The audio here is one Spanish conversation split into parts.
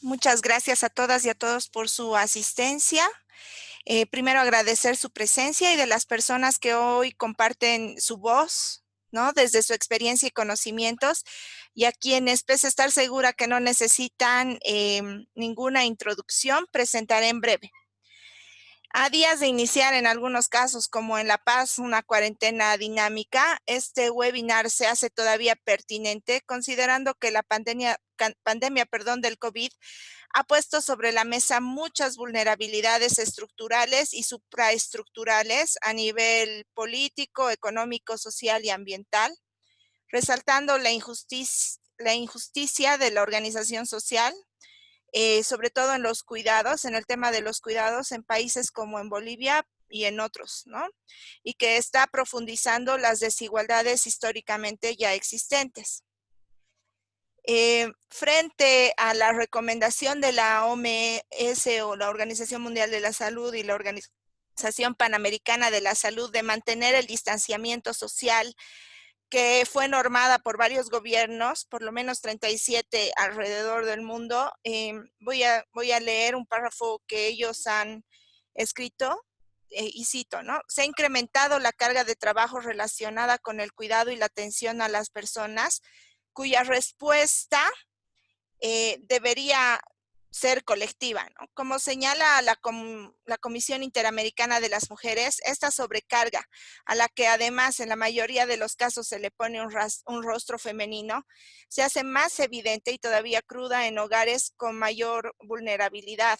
Muchas gracias a todas y a todos por su asistencia. Primero agradecer su presencia y de las personas que hoy comparten su voz, ¿no? Desde su experiencia y conocimientos, y a quienes, pese a estar segura que no necesitan ninguna introducción, presentaré en breve. A días de iniciar en algunos casos, como en La Paz, una cuarentena dinámica, este webinar se hace todavía pertinente, considerando que la pandemia del COVID ha puesto sobre la mesa muchas vulnerabilidades estructurales y supraestructurales a nivel político, económico, social y ambiental, resaltando la injusticia de la organización social, sobre todo en los cuidados, en el tema de los cuidados en países como en Bolivia y en otros, ¿no? Y que está profundizando las desigualdades históricamente ya existentes. Frente a la recomendación de la OMS o la Organización Mundial de la Salud y la Organización Panamericana de la Salud de mantener el distanciamiento social que fue normada por varios gobiernos, por lo menos 37 alrededor del mundo, voy a leer un párrafo que ellos han escrito y cito, ¿no? Se ha incrementado la carga de trabajo relacionada con el cuidado y la atención a las personas, cuya respuesta debería ser colectiva, ¿no? Como señala la Comisión Interamericana de las Mujeres, esta sobrecarga, a la que además en la mayoría de los casos se le pone un rostro femenino, se hace más evidente y todavía cruda en hogares con mayor vulnerabilidad,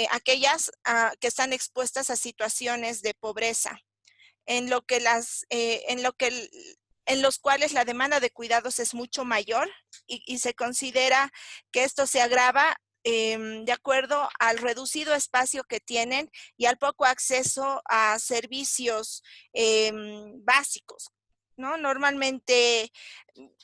aquellas que están expuestas a situaciones de pobreza, en los cuales la demanda de cuidados es mucho mayor y se considera que esto se agrava de acuerdo al reducido espacio que tienen y al poco acceso a servicios básicos, ¿no? Normalmente,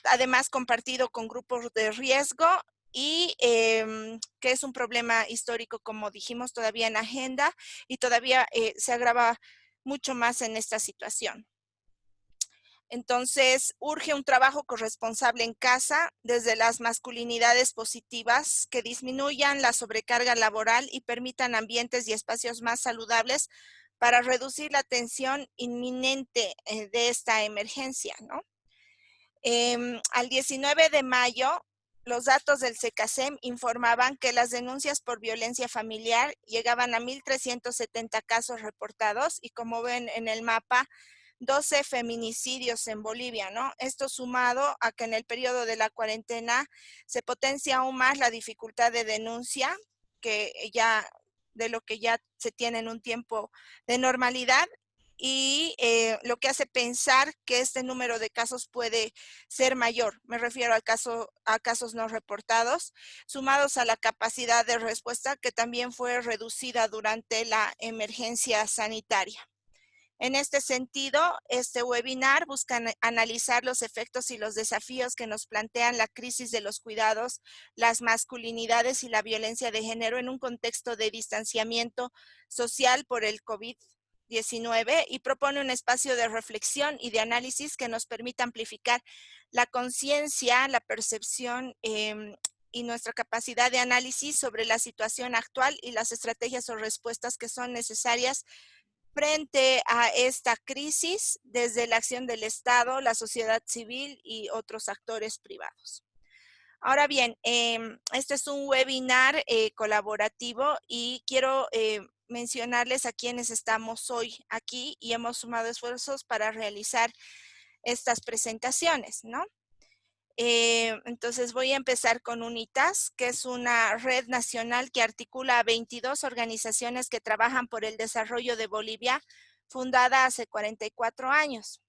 además compartido con grupos de riesgo y que es un problema histórico, como dijimos, todavía en agenda y todavía se agrava mucho más en esta situación. Entonces, urge un trabajo corresponsable en casa desde las masculinidades positivas que disminuyan la sobrecarga laboral y permitan ambientes y espacios más saludables para reducir la tensión inminente de esta emergencia, ¿no? Al 19 de mayo, los datos del SECASEM informaban que las denuncias por violencia familiar llegaban a 1,370 casos reportados y, como ven en el mapa, 12 feminicidios en Bolivia, ¿no? Esto sumado a que en el periodo de la cuarentena se potencia aún más la dificultad de denuncia, que ya de lo que ya se tiene en un tiempo de normalidad, y lo que hace pensar que este número de casos puede ser mayor. Me refiero a casos no reportados, sumados a la capacidad de respuesta que también fue reducida durante la emergencia sanitaria. En este sentido, este webinar busca analizar los efectos y los desafíos que nos plantean la crisis de los cuidados, las masculinidades y la violencia de género en un contexto de distanciamiento social por el COVID-19 y propone un espacio de reflexión y de análisis que nos permita amplificar la conciencia, la percepción y nuestra capacidad de análisis sobre la situación actual y las estrategias o respuestas que son necesarias frente a esta crisis desde la acción del Estado, la sociedad civil y otros actores privados. Ahora bien, este es un webinar colaborativo y quiero mencionarles a quienes estamos hoy aquí y hemos sumado esfuerzos para realizar estas presentaciones, ¿no? Entonces voy a empezar con UNITAS, que es una red nacional que articula a 22 organizaciones que trabajan por el desarrollo de Bolivia, fundada hace 44 años.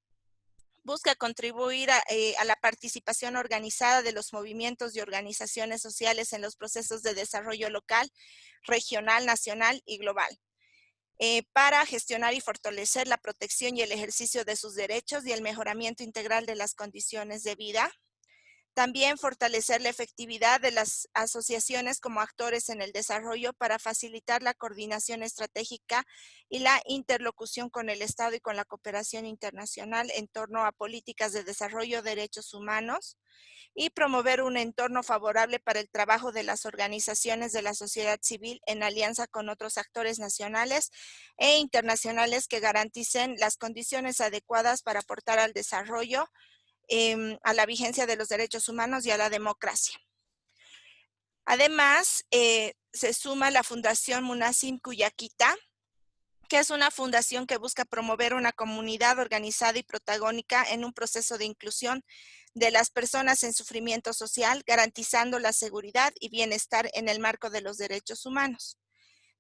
Busca contribuir a la participación organizada de los movimientos y organizaciones sociales en los procesos de desarrollo local, regional, nacional y global, para gestionar y fortalecer la protección y el ejercicio de sus derechos y el mejoramiento integral de las condiciones de vida. También fortalecer la efectividad de las asociaciones como actores en el desarrollo para facilitar la coordinación estratégica y la interlocución con el Estado y con la cooperación internacional en torno a políticas de desarrollo, derechos humanos, y promover un entorno favorable para el trabajo de las organizaciones de la sociedad civil en alianza con otros actores nacionales e internacionales que garanticen las condiciones adecuadas para aportar al desarrollo, a la vigencia de los derechos humanos y a la democracia. Además, se suma la Fundación Munasim Cuyaquita, que es una fundación que busca promover una comunidad organizada y protagónica en un proceso de inclusión de las personas en sufrimiento social, garantizando la seguridad y bienestar en el marco de los derechos humanos.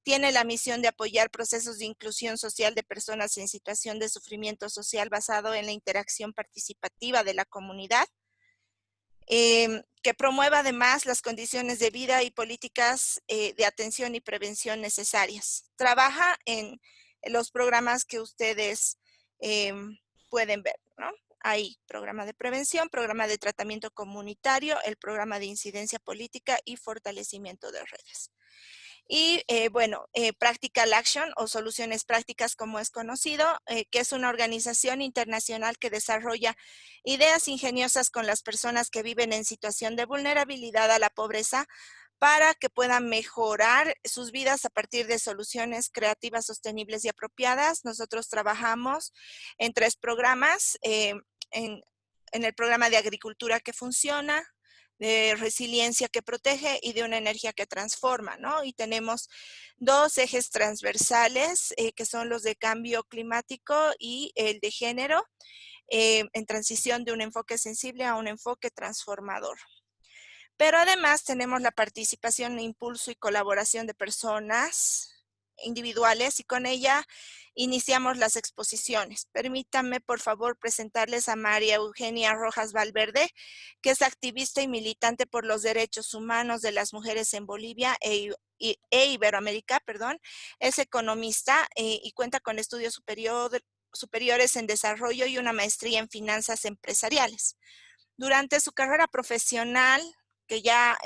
Tiene la misión de apoyar procesos de inclusión social de personas en situación de sufrimiento social basado en la interacción participativa de la comunidad, que promueva además las condiciones de vida y políticas de atención y prevención necesarias. Trabaja en los programas que ustedes pueden ver, ¿no? Hay programa de prevención, programa de tratamiento comunitario, el programa de incidencia política y fortalecimiento de redes. Y Practical Action o Soluciones Prácticas, como es conocido, que es una organización internacional que desarrolla ideas ingeniosas con las personas que viven en situación de vulnerabilidad a la pobreza para que puedan mejorar sus vidas a partir de soluciones creativas, sostenibles y apropiadas. Nosotros trabajamos en 3 programas, en el programa de agricultura que funciona, de resiliencia que protege y de una energía que transforma, ¿no? Y tenemos 2 ejes transversales, que son los de cambio climático y el de género, en transición de un enfoque sensible a un enfoque transformador. Pero además tenemos la participación, impulso y colaboración de personas individuales y con ella iniciamos las exposiciones. Permítanme, por favor, presentarles a María Eugenia Rojas Valverde, que es activista y militante por los derechos humanos de las mujeres en Bolivia e Iberoamérica, es economista y cuenta con estudios superiores en desarrollo y una maestría en finanzas empresariales. Durante su carrera profesional, que ya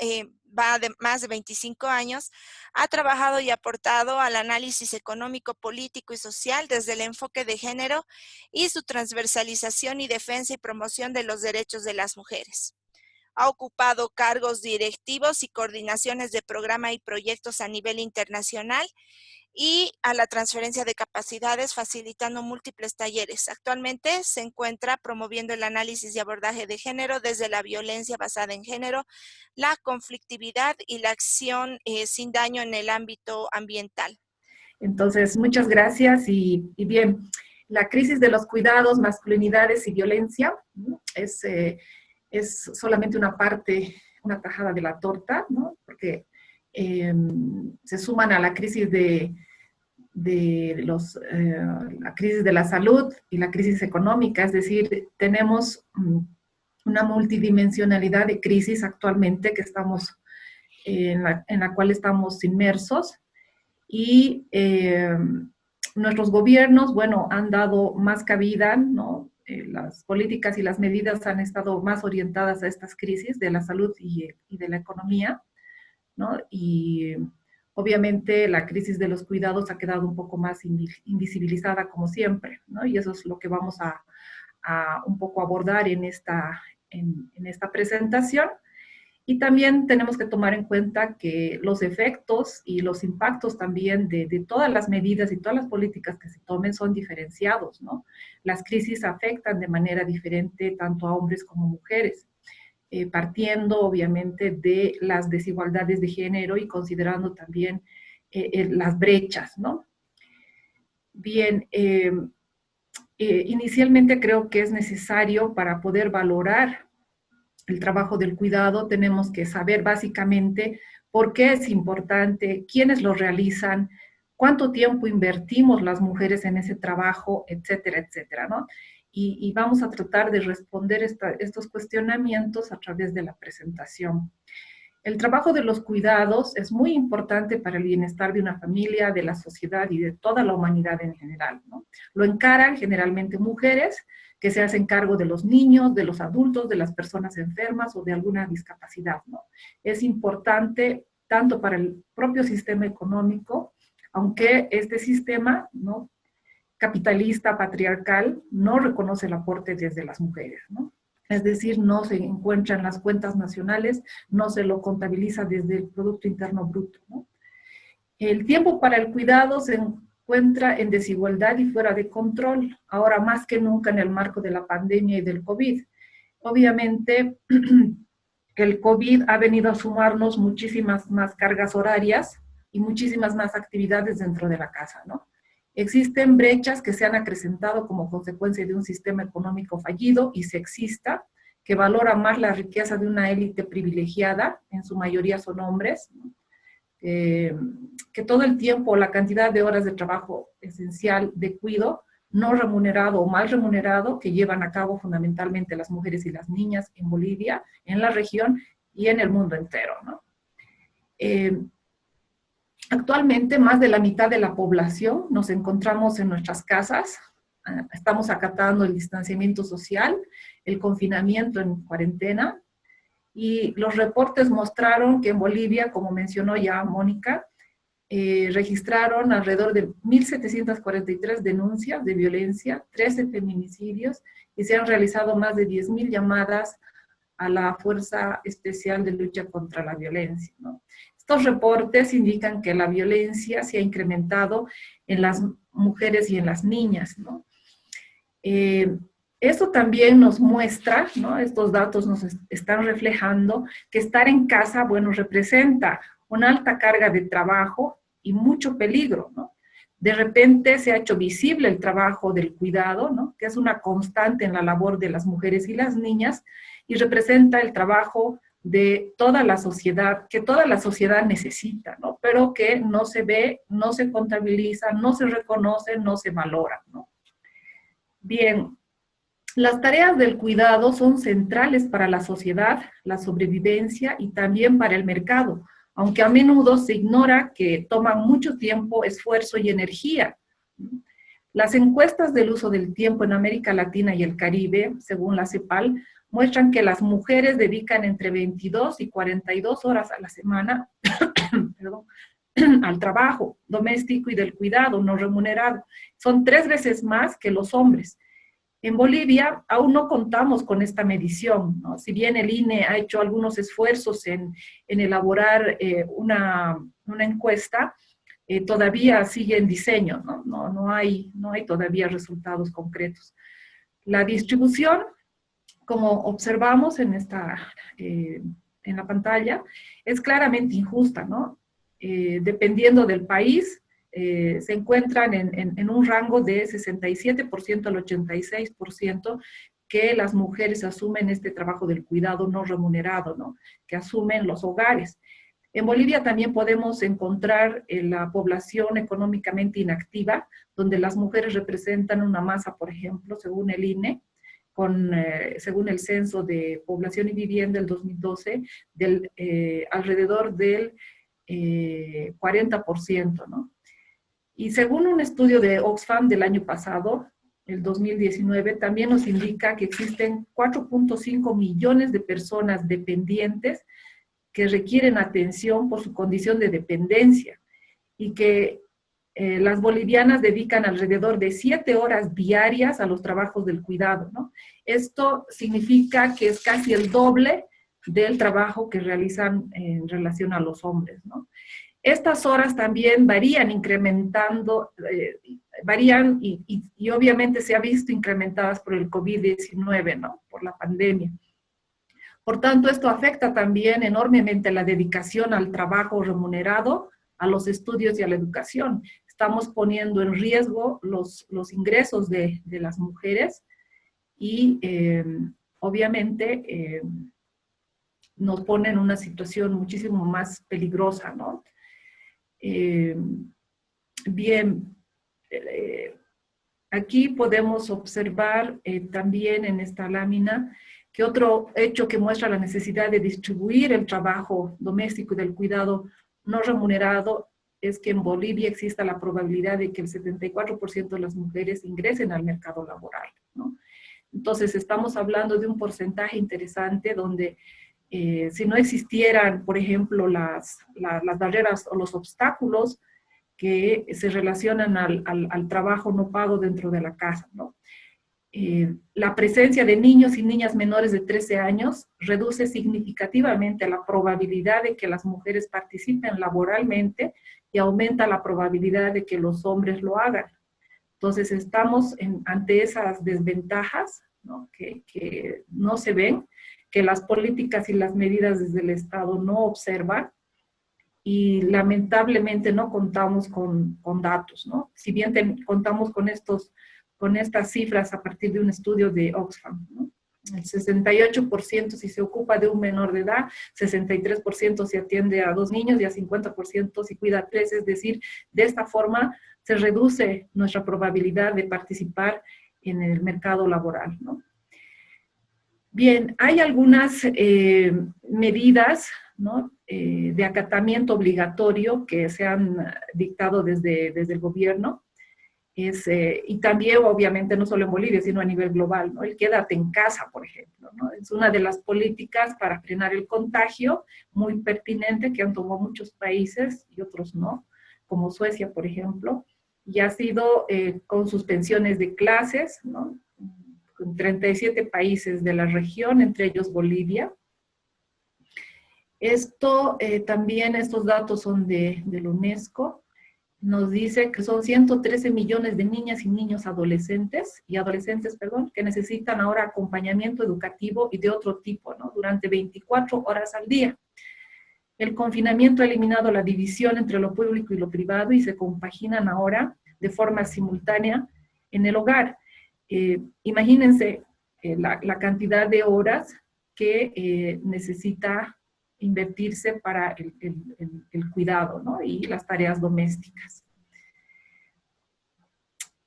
va de más de 25 años, ha trabajado y aportado al análisis económico, político y social desde el enfoque de género y su transversalización y defensa y promoción de los derechos de las mujeres. Ha ocupado cargos directivos y coordinaciones de programa y proyectos a nivel internacional y a la transferencia de capacidades, facilitando múltiples talleres. Actualmente se encuentra promoviendo el análisis y abordaje de género desde la violencia basada en género, la conflictividad y la acción sin daño en el ámbito ambiental. Entonces, muchas gracias y bien, la crisis de los cuidados, masculinidades y violencia es solamente una parte, una tajada de la torta, ¿no? Porque se suman a la crisis la crisis de la salud y la crisis económica, es decir, tenemos una multidimensionalidad de crisis actualmente que estamos, en la cual estamos inmersos y nuestros gobiernos, bueno, han dado más cabida, ¿no? Las políticas y las medidas han estado más orientadas a estas crisis de la salud y de la economía, ¿no? Y obviamente la crisis de los cuidados ha quedado un poco más invisibilizada como siempre, ¿no? Y eso es lo que vamos a un poco abordar en esta presentación. Y también tenemos que tomar en cuenta que los efectos y los impactos también de todas las medidas y todas las políticas que se tomen son diferenciados, ¿no? Las crisis afectan de manera diferente tanto a hombres como mujeres. Partiendo obviamente de las desigualdades de género y considerando también las brechas, ¿no? Bien, inicialmente creo que es necesario para poder valorar el trabajo del cuidado, tenemos que saber básicamente por qué es importante, quiénes lo realizan, cuánto tiempo invertimos las mujeres en ese trabajo, etcétera, etcétera, ¿no? Y vamos a tratar de responder estos cuestionamientos a través de la presentación. El trabajo de los cuidados es muy importante para el bienestar de una familia, de la sociedad y de toda la humanidad en general, ¿no? Lo encaran generalmente mujeres que se hacen cargo de los niños, de los adultos, de las personas enfermas o de alguna discapacidad, ¿no? Es importante tanto para el propio sistema económico, aunque este sistema, ¿no?, capitalista, patriarcal, no reconoce el aporte desde las mujeres, ¿no? Es decir, no se encuentra en las cuentas nacionales, no se lo contabiliza desde el Producto Interno Bruto, ¿no? El tiempo para el cuidado se encuentra en desigualdad y fuera de control, ahora más que nunca en el marco de la pandemia y del COVID. Obviamente, el COVID ha venido a sumarnos muchísimas más cargas horarias y muchísimas más actividades dentro de la casa, ¿no? Existen brechas que se han acrecentado como consecuencia de un sistema económico fallido y sexista, que valora más la riqueza de una élite privilegiada, en su mayoría son hombres, ¿no?, que todo el tiempo, la cantidad de horas de trabajo esencial de cuidado no remunerado o mal remunerado que llevan a cabo fundamentalmente las mujeres y las niñas en Bolivia, en la región y en el mundo entero, ¿no? Actualmente, más de la mitad de la población nos encontramos en nuestras casas, estamos acatando el distanciamiento social, el confinamiento en cuarentena, y los reportes mostraron que en Bolivia, como mencionó ya Mónica, registraron alrededor de 1.743 denuncias de violencia, 13 feminicidios, y se han realizado más de 10.000 llamadas a la Fuerza Especial de Lucha contra la Violencia, ¿no? Estos reportes indican que la violencia se ha incrementado en las mujeres y en las niñas, ¿no? Esto también nos muestra, ¿no?, estos datos nos están reflejando que estar en casa, bueno, representa una alta carga de trabajo y mucho peligro, ¿no? De repente se ha hecho visible el trabajo del cuidado, ¿no?, que es una constante en la labor de las mujeres y las niñas, y representa el trabajo de toda la sociedad, que toda la sociedad necesita, ¿no?, pero que no se ve, no se contabiliza, no se reconoce, no se valora, ¿no? Bien, las tareas del cuidado son centrales para la sociedad, la sobrevivencia y también para el mercado, aunque a menudo se ignora que toman mucho tiempo, esfuerzo y energía. Las encuestas del uso del tiempo en América Latina y el Caribe, según la CEPAL, muestran que las mujeres dedican entre 22 y 42 horas a la semana perdón, al trabajo doméstico y del cuidado no remunerado. Son 3 veces más que los hombres. En Bolivia aún no contamos con esta medición, ¿no? Si bien el INE ha hecho algunos esfuerzos en elaborar una encuesta, todavía sigue en diseño, ¿no? No hay todavía resultados concretos. La distribución, como observamos en la pantalla, es claramente injusta, ¿no? Dependiendo del país, se encuentran en un rango de 67% al 86% que las mujeres asumen este trabajo del cuidado no remunerado, ¿no?, que asumen los hogares. En Bolivia también podemos encontrar la población económicamente inactiva, donde las mujeres representan una masa, por ejemplo, según el INE, según el Censo de Población y Vivienda del 2012, alrededor del 40%, ¿no? Y según un estudio de Oxfam del año pasado, el 2019, también nos indica que existen 4.5 millones de personas dependientes que requieren atención por su condición de dependencia y que las bolivianas dedican alrededor de 7 horas diarias a los trabajos del cuidado, ¿no? Esto significa que es casi el doble del trabajo que realizan en relación a los hombres, ¿no? Estas horas también varían incrementando, varían y obviamente se ha visto incrementadas por el COVID-19, ¿no?, por la pandemia. Por tanto, esto afecta también enormemente la dedicación al trabajo remunerado, a los estudios y a la educación. Estamos poniendo en riesgo los ingresos de las mujeres y obviamente nos pone en una situación muchísimo más peligrosa, ¿no? Bien, aquí podemos observar también en esta lámina que otro hecho que muestra la necesidad de distribuir el trabajo doméstico y del cuidado no remunerado es que en Bolivia exista la probabilidad de que el 74% de las mujeres ingresen al mercado laboral, ¿no? Entonces estamos hablando de un porcentaje interesante donde si no existieran, por ejemplo, las barreras o los obstáculos que se relacionan al trabajo no pago dentro de la casa, ¿no? La presencia de niños y niñas menores de 13 años reduce significativamente la probabilidad de que las mujeres participen laboralmente y aumenta la probabilidad de que los hombres lo hagan. Entonces estamos ante esas desventajas, ¿no? Que no se ven, que las políticas y las medidas desde el Estado no observan y lamentablemente no contamos con datos, ¿no? Si bien contamos con estas cifras a partir de un estudio de Oxfam, ¿no? El 68% si se ocupa de un menor de edad, 63% si atiende a 2 niños y a 50% si cuida a 3, es decir, de esta forma se reduce nuestra probabilidad de participar en el mercado laboral, ¿no? Bien, hay algunas medidas, ¿no? De acatamiento obligatorio que se han dictado desde el gobierno. Y también, obviamente, no solo en Bolivia, sino a nivel global, ¿no? El quédate en casa, por ejemplo, ¿no? Es una de las políticas para frenar el contagio muy pertinente que han tomado muchos países y otros no, como Suecia, por ejemplo, y ha sido con suspensiones de clases, ¿no? Con 37 países de la región, entre ellos Bolivia. También estos datos son de la UNESCO. Nos dice que son 113 millones de niñas y niños adolescentes, que necesitan ahora acompañamiento educativo y de otro tipo, ¿no? Durante 24 horas al día. El confinamiento ha eliminado la división entre lo público y lo privado y se compaginan ahora de forma simultánea en el hogar. Imagínense la cantidad de horas que necesita invertirse para el cuidado, ¿no? Y las tareas domésticas.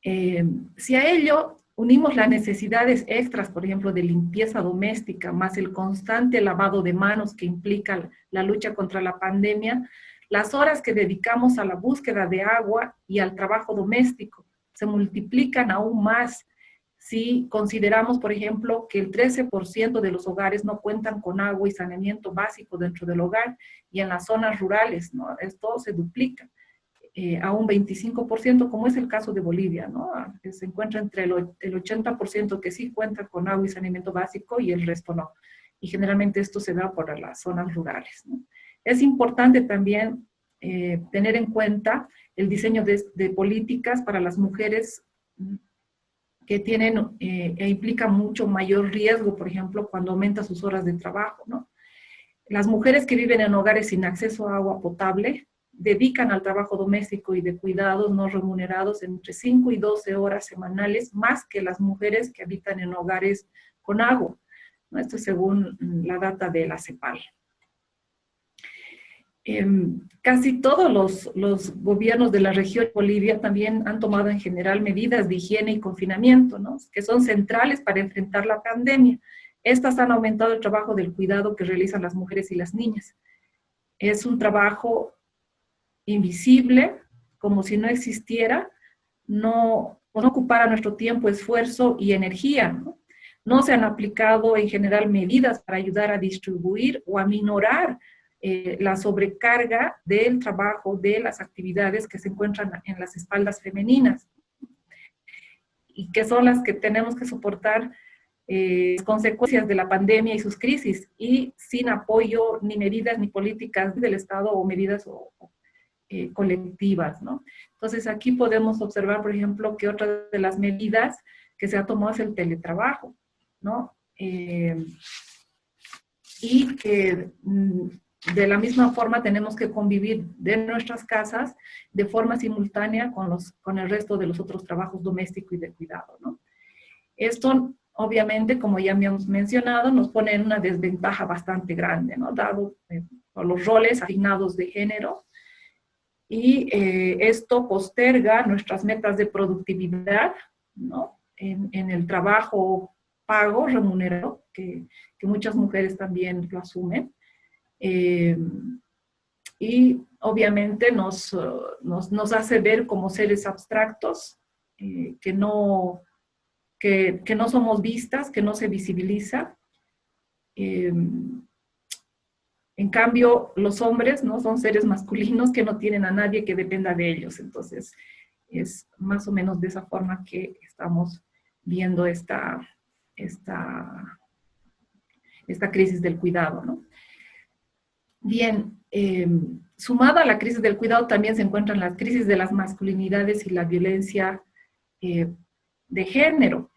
Si a ello unimos las necesidades extras, por ejemplo, de limpieza doméstica, más el constante lavado de manos que implica la lucha contra la pandemia, las horas que dedicamos a la búsqueda de agua y al trabajo doméstico se multiplican aún más si consideramos, por ejemplo, que el 13% de los hogares no cuentan con agua y saneamiento básico dentro del hogar y en las zonas rurales, ¿no? Esto se duplica a un 25%, como es el caso de Bolivia, ¿no? Que se encuentra entre el 80% que sí cuenta con agua y saneamiento básico y el resto no. Y generalmente esto se da por las zonas rurales, ¿no? Es importante también tener en cuenta el diseño de políticas para las mujeres que tienen e implica mucho mayor riesgo, por ejemplo, cuando aumenta sus horas de trabajo, ¿no? Las mujeres que viven en hogares sin acceso a agua potable dedican al trabajo doméstico y de cuidados no remunerados entre 5 y 12 horas semanales, más que las mujeres que habitan en hogares con agua, ¿no? Esto es según la data de la CEPAL. Casi todos los gobiernos de la región de Bolivia también han tomado en general medidas de higiene y confinamiento, ¿no? Que son centrales para enfrentar la pandemia. Estas han aumentado el trabajo del cuidado que realizan las mujeres y las niñas. Es un trabajo invisible, como si no existiera, no ocupara nuestro tiempo, esfuerzo y energía, ¿no? No se han aplicado en general medidas para ayudar a distribuir o a minorar la sobrecarga del trabajo, de las actividades que se encuentran en las espaldas femeninas y que son las que tenemos que soportar las consecuencias de la pandemia y sus crisis, y sin apoyo ni medidas ni políticas del Estado o medidas colectivas, ¿no? Entonces aquí podemos observar, por ejemplo, que otra de las medidas que se ha tomado es el teletrabajo, ¿no? Y que de la misma forma tenemos que convivir de nuestras casas de forma simultánea con el resto de los otros trabajos domésticos y de cuidado, ¿no? Esto, obviamente, como ya hemos mencionado, nos pone en una desventaja bastante grande, ¿no? Dado por los roles asignados de género, y esto posterga nuestras metas de productividad, ¿no? En el trabajo pago, remunerado, que muchas mujeres también lo asumen. Y obviamente nos hace ver como seres abstractos que no que no somos vistas, que no se visibiliza. En cambio, los hombres, ¿no? Son seres masculinos que no tienen a nadie que dependa de ellos. Entonces, es más o menos de esa forma que estamos viendo esta crisis del cuidado, ¿no? Bien, sumada a la crisis del cuidado también se encuentran las crisis de las masculinidades y la violencia de género.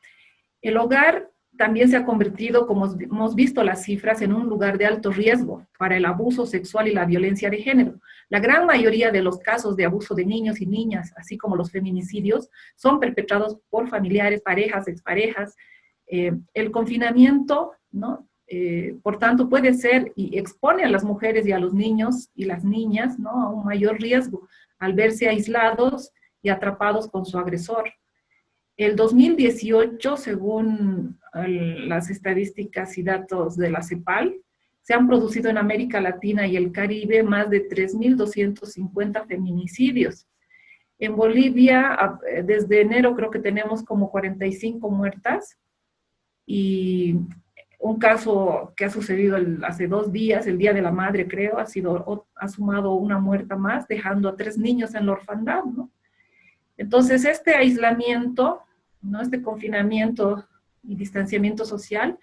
El hogar también se ha convertido, como hemos visto las cifras, en un lugar de alto riesgo para el abuso sexual y la violencia de género. La gran mayoría de los casos de abuso de niños y niñas, así como los feminicidios, son perpetrados por familiares, parejas, exparejas. El confinamiento, ¿no? Por tanto, puede ser y expone a las mujeres y a los niños y las niñas, ¿no? A un mayor riesgo al verse aislados y atrapados con su agresor. El 2018, según las estadísticas y datos de la CEPAL, se han producido en América Latina y el Caribe más de 3.250 feminicidios. En Bolivia, desde enero creo que tenemos como 45 muertas, y un caso que ha sucedido hace 2 días, el Día de la Madre creo, ha sumado una muerta más, dejando a 3 niños en la orfandad, ¿no? Entonces, este aislamiento, ¿no? Este confinamiento y distanciamiento social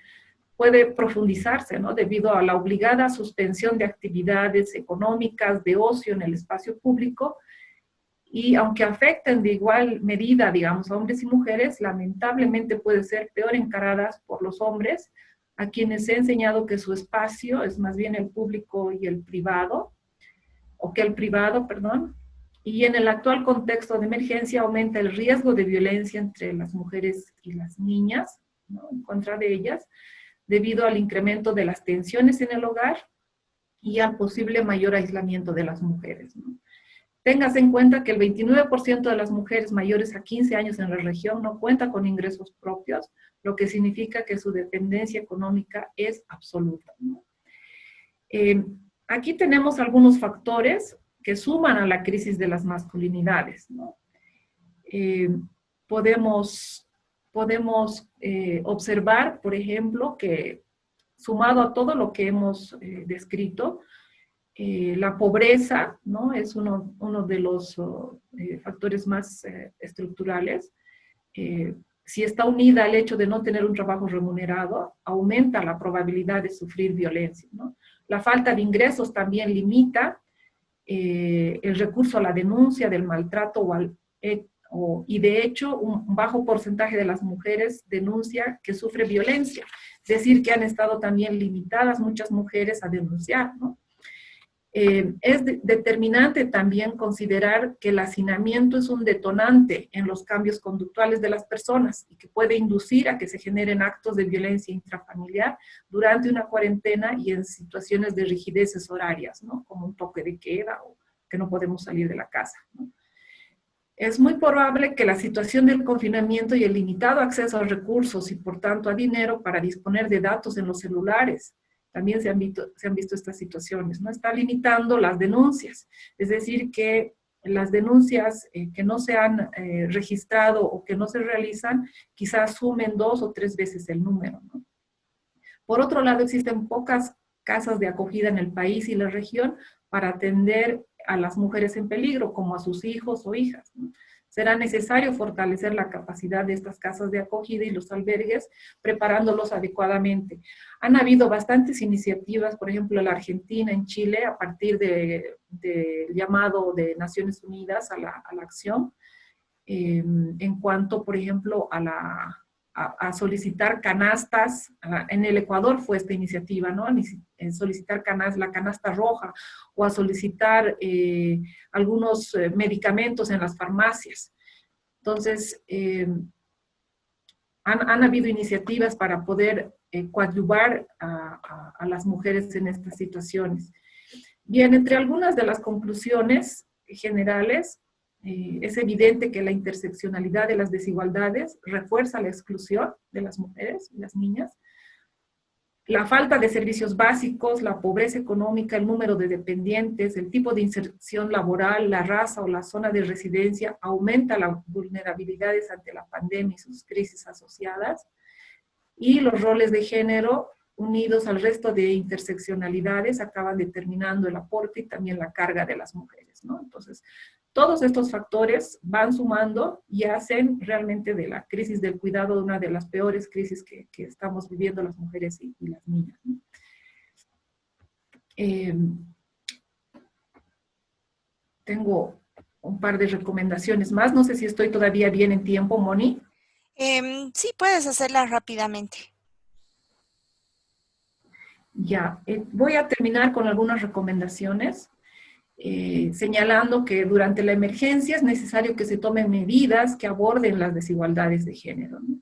puede profundizarse, ¿no? Debido a la obligada suspensión de actividades económicas, de ocio en el espacio público, y aunque afecten de igual medida, digamos, a hombres y mujeres, lamentablemente puede ser peor encaradas por los hombres, a quienes se ha enseñado que su espacio es más bien el público y el privado, o que el privado, perdón, y en el actual contexto de emergencia aumenta el riesgo de violencia entre las mujeres y las niñas, ¿no? En contra de ellas, debido al incremento de las tensiones en el hogar y al posible mayor aislamiento de las mujeres, ¿no? Téngase en cuenta que el 29% de las mujeres mayores a 15 años en la región no cuenta con ingresos propios, lo que significa que su dependencia económica es absoluta, ¿no? Aquí tenemos algunos factores que suman a la crisis de las masculinidades, ¿no? Podemos observar, por ejemplo, que sumado a todo lo que hemos descrito, la pobreza, ¿no? Es uno de los factores más estructurales. Si está unida al hecho de no tener un trabajo remunerado, aumenta la probabilidad de sufrir violencia, ¿no? La falta de ingresos también limita el recurso a la denuncia del maltrato y de hecho un bajo porcentaje de las mujeres denuncia que sufre violencia, es decir, que han estado también limitadas muchas mujeres a denunciar, ¿no? Es determinante también considerar que el hacinamiento es un detonante en los cambios conductuales de las personas y que puede inducir a que se generen actos de violencia intrafamiliar durante una cuarentena y en situaciones de rigideces horarias, ¿no? Como un toque de queda o que no podemos salir de la casa, ¿no? Es muy probable que la situación del confinamiento y el limitado acceso a recursos y por tanto a dinero para disponer de datos en los celulares, también se han visto estas situaciones, ¿no? Está limitando las denuncias, es decir, que las denuncias que no se han registrado o que no se realizan, quizás sumen 2 o 3 veces el número, ¿no? Por otro lado, existen pocas casas de acogida en el país y la región para atender a las mujeres en peligro, como a sus hijos o hijas, ¿no? Será necesario fortalecer la capacidad de estas casas de acogida y los albergues, preparándolos adecuadamente. Han habido bastantes iniciativas, por ejemplo, en la Argentina, en Chile, a partir del llamado de Naciones Unidas a la acción, en cuanto, por ejemplo, a solicitar canastas. En el Ecuador fue esta iniciativa, ¿no? En solicitar la canasta roja, o a solicitar algunos medicamentos en las farmacias. Entonces, han habido iniciativas para poder coadyuvar a las mujeres en estas situaciones. Bien, entre algunas de las conclusiones generales, es evidente que la interseccionalidad de las desigualdades refuerza la exclusión de las mujeres y las niñas. La falta de servicios básicos, la pobreza económica, el número de dependientes, el tipo de inserción laboral, la raza o la zona de residencia aumenta las vulnerabilidades ante la pandemia y sus crisis asociadas. Y los roles de género, unidos al resto de interseccionalidades, acaban determinando el aporte y también la carga de las mujeres, ¿no? Entonces, todos estos factores van sumando y hacen realmente de la crisis del cuidado una de las peores crisis que estamos viviendo las mujeres y las niñas, ¿no? Tengo un par de recomendaciones más. No sé si estoy todavía bien en tiempo, Moni. Sí, puedes hacerla rápidamente. Ya, voy a terminar con algunas recomendaciones. Señalando que durante la emergencia es necesario que se tomen medidas que aborden las desigualdades de género, ¿no?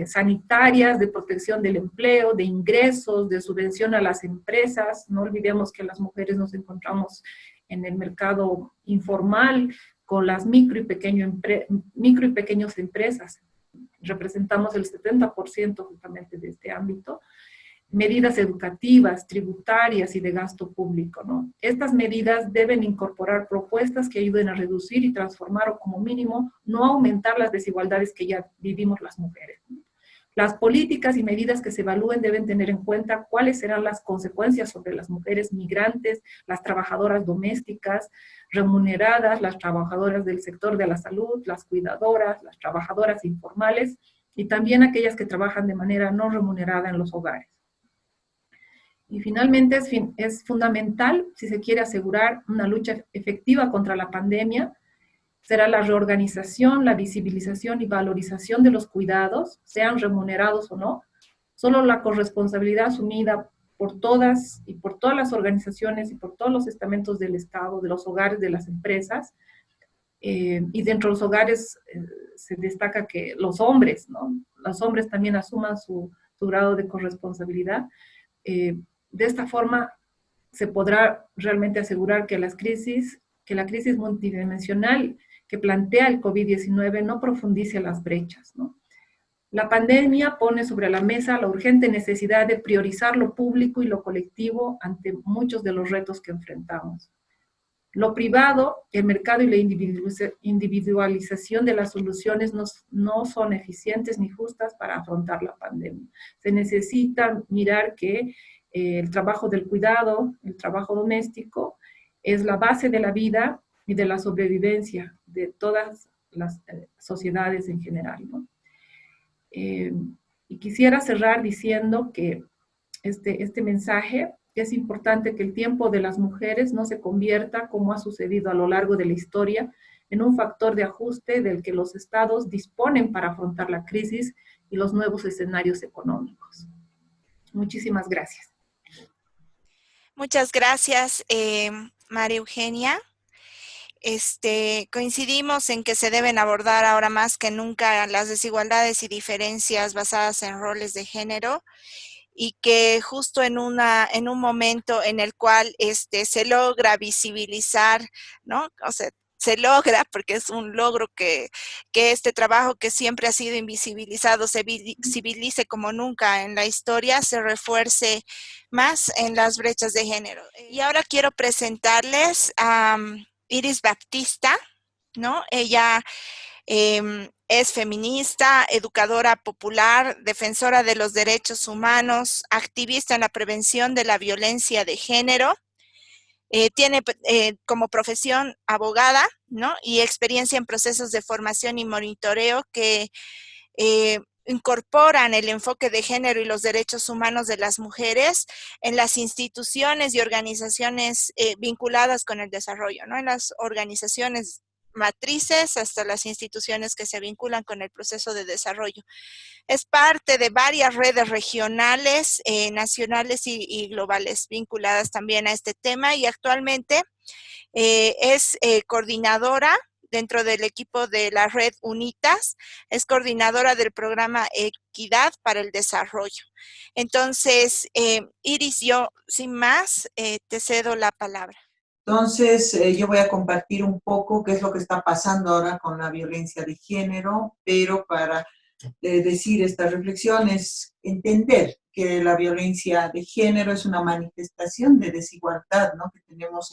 Sanitarias, de protección del empleo, de ingresos, de subvención a las empresas. No olvidemos que las mujeres nos encontramos en el mercado informal con las micro y pequeñas empresas. Representamos el 70% justamente de este ámbito. Medidas educativas, tributarias y de gasto público, ¿no? Estas medidas deben incorporar propuestas que ayuden a reducir y transformar o como mínimo no aumentar las desigualdades que ya vivimos las mujeres, ¿no? Las políticas y medidas que se evalúen deben tener en cuenta cuáles serán las consecuencias sobre las mujeres migrantes, las trabajadoras domésticas remuneradas, las trabajadoras del sector de la salud, las cuidadoras, las trabajadoras informales y también aquellas que trabajan de manera no remunerada en los hogares. Y finalmente es fundamental, si se quiere asegurar una lucha efectiva contra la pandemia, será la reorganización, la visibilización y valorización de los cuidados, sean remunerados o no. Solo la corresponsabilidad asumida por todas las organizaciones y por todos los estamentos del Estado, de los hogares, de las empresas, y dentro de los hogares se destaca que los hombres, ¿no? Los hombres también asuman su grado de corresponsabilidad. De esta forma se podrá realmente asegurar que la crisis multidimensional que plantea el COVID-19 no profundice las brechas, ¿no? La pandemia pone sobre la mesa la urgente necesidad de priorizar lo público y lo colectivo ante muchos de los retos que enfrentamos. Lo privado, el mercado y la individualización de las soluciones no son eficientes ni justas para afrontar la pandemia. Se necesita mirar que el trabajo del cuidado, el trabajo doméstico, es la base de la vida y de la sobrevivencia de todas las sociedades en general, ¿no? Y quisiera cerrar diciendo que este mensaje, que es importante que el tiempo de las mujeres no se convierta, como ha sucedido a lo largo de la historia, en un factor de ajuste del que los estados disponen para afrontar la crisis y los nuevos escenarios económicos. Muchísimas gracias. Muchas gracias, María Eugenia. Coincidimos en que se deben abordar ahora más que nunca las desigualdades y diferencias basadas en roles de género, y que justo en un momento en el cual se logra visibilizar, ¿no? O sea, se logra, porque es un logro que este trabajo que siempre ha sido invisibilizado se visibilice como nunca en la historia, se refuerce más en las brechas de género. Y ahora quiero presentarles a Iris Baptista, ¿no? Ella es feminista, educadora popular, defensora de los derechos humanos, activista en la prevención de la violencia de género. Tiene como profesión abogada, ¿no? Y experiencia en procesos de formación y monitoreo que incorporan el enfoque de género y los derechos humanos de las mujeres en las instituciones y organizaciones vinculadas con el desarrollo, ¿no? En las organizaciones matrices hasta las instituciones que se vinculan con el proceso de desarrollo. Es parte de varias redes regionales, nacionales y globales vinculadas también a este tema, y actualmente es coordinadora dentro del equipo de la red UNITAS, es coordinadora del programa Equidad para el Desarrollo. Entonces, Iris, yo sin más te cedo la palabra. Entonces, yo voy a compartir un poco qué es lo que está pasando ahora con la violencia de género, pero para decir esta reflexión es entender que la violencia de género es una manifestación de desigualdad, ¿no?, que tenemos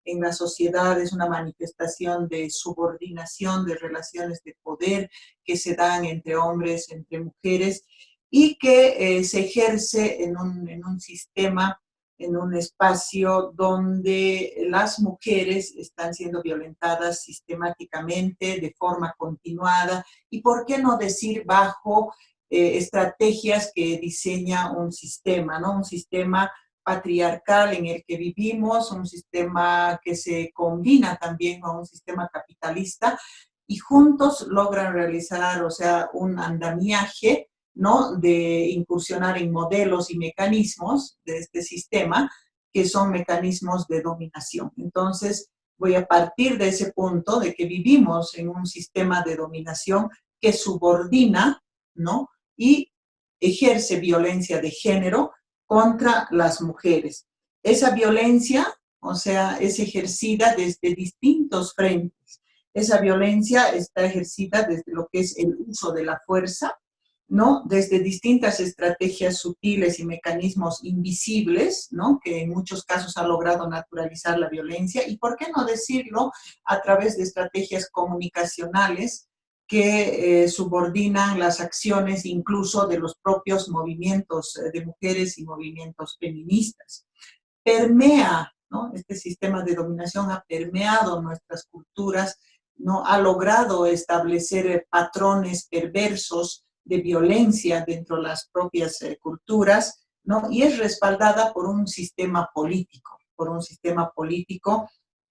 en la sociedad, es una manifestación de subordinación, de relaciones de poder que se dan entre hombres, entre mujeres, y que se ejerce en un sistema, en un espacio donde las mujeres están siendo violentadas sistemáticamente, de forma continuada, y por qué no decir bajo estrategias que diseña un sistema, ¿no? Un sistema patriarcal en el que vivimos, un sistema que se combina también con un sistema capitalista, y juntos logran realizar, o sea, un andamiaje, ¿no?, de incursionar en modelos y mecanismos de este sistema, que son mecanismos de dominación. Entonces, voy a partir de ese punto de que vivimos en un sistema de dominación que subordina, ¿no?, y ejerce violencia de género contra las mujeres. Esa violencia, o sea, es ejercida desde distintos frentes. Esa violencia está ejercida desde lo que es el uso de la fuerza, ¿no?, desde distintas estrategias sutiles y mecanismos invisibles, ¿no?, que en muchos casos ha logrado naturalizar la violencia, y por qué no decirlo a través de estrategias comunicacionales que subordinan las acciones incluso de los propios movimientos de mujeres y movimientos feministas. Permea, ¿no?, este sistema de dominación ha permeado nuestras culturas, ¿no?, ha logrado establecer patrones perversos de violencia dentro de las propias culturas, ¿no?, y es respaldada por un sistema político,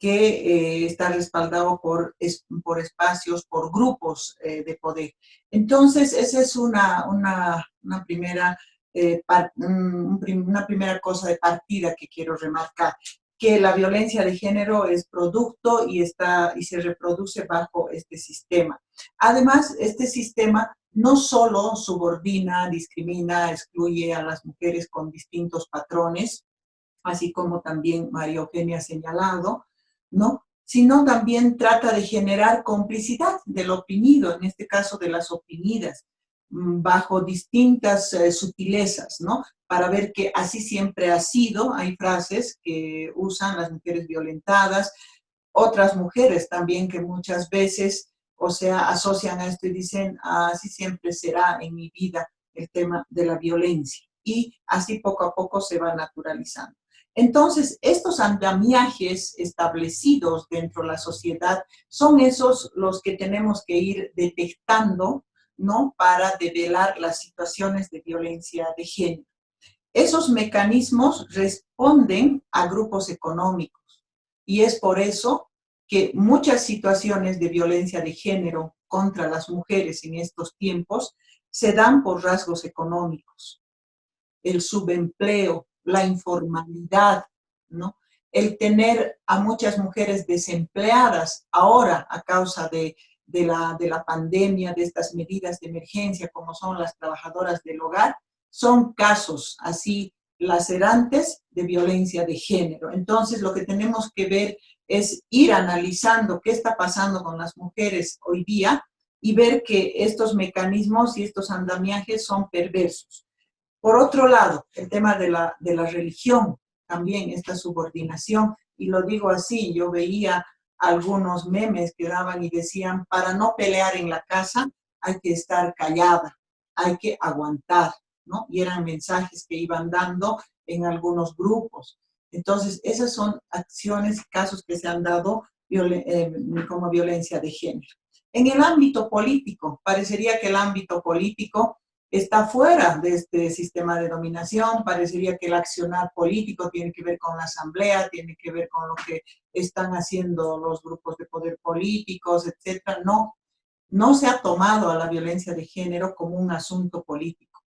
que está respaldado por espacios, por grupos de poder. Entonces, esa es una primera, una primera cosa de partida que quiero remarcar, que la violencia de género es producto y se reproduce bajo este sistema. Además, este sistema no solo subordina, discrimina, excluye a las mujeres con distintos patrones, así como también María Eugenia ha señalado, ¿no?, sino también trata de generar complicidad del oprimido, en este caso de las oprimidas, bajo distintas sutilezas, ¿no?, para ver que así siempre ha sido. Hay frases que usan las mujeres violentadas, otras mujeres también que muchas veces, o sea, asocian a esto y dicen, así siempre será en mi vida el tema de la violencia. Y así poco a poco se va naturalizando. Entonces, estos andamiajes establecidos dentro de la sociedad son esos los que tenemos que ir detectando, ¿no?, para develar las situaciones de violencia de género. Esos mecanismos responden a grupos económicos, y es por eso que muchas situaciones de violencia de género contra las mujeres en estos tiempos se dan por rasgos económicos. El subempleo, la informalidad, ¿no?, el tener a muchas mujeres desempleadas ahora a causa de la pandemia, de estas medidas de emergencia, como son las trabajadoras del hogar, son casos así lacerantes de violencia de género. Entonces, lo que tenemos que ver es ir analizando qué está pasando con las mujeres hoy día y ver que estos mecanismos y estos andamiajes son perversos. Por otro lado, el tema de la religión, también esta subordinación, y lo digo así, yo veía algunos memes que daban y decían, para no pelear en la casa hay que estar callada, hay que aguantar, ¿no? Y eran mensajes que iban dando en algunos grupos. Entonces, esas son acciones, casos que se han dado como violencia de género. En el ámbito político, parecería que el ámbito político está fuera de este sistema de dominación, parecería que el accionar político tiene que ver con la asamblea, tiene que ver con lo que están haciendo los grupos de poder políticos, etcétera. No, no se ha tomado a la violencia de género como un asunto político.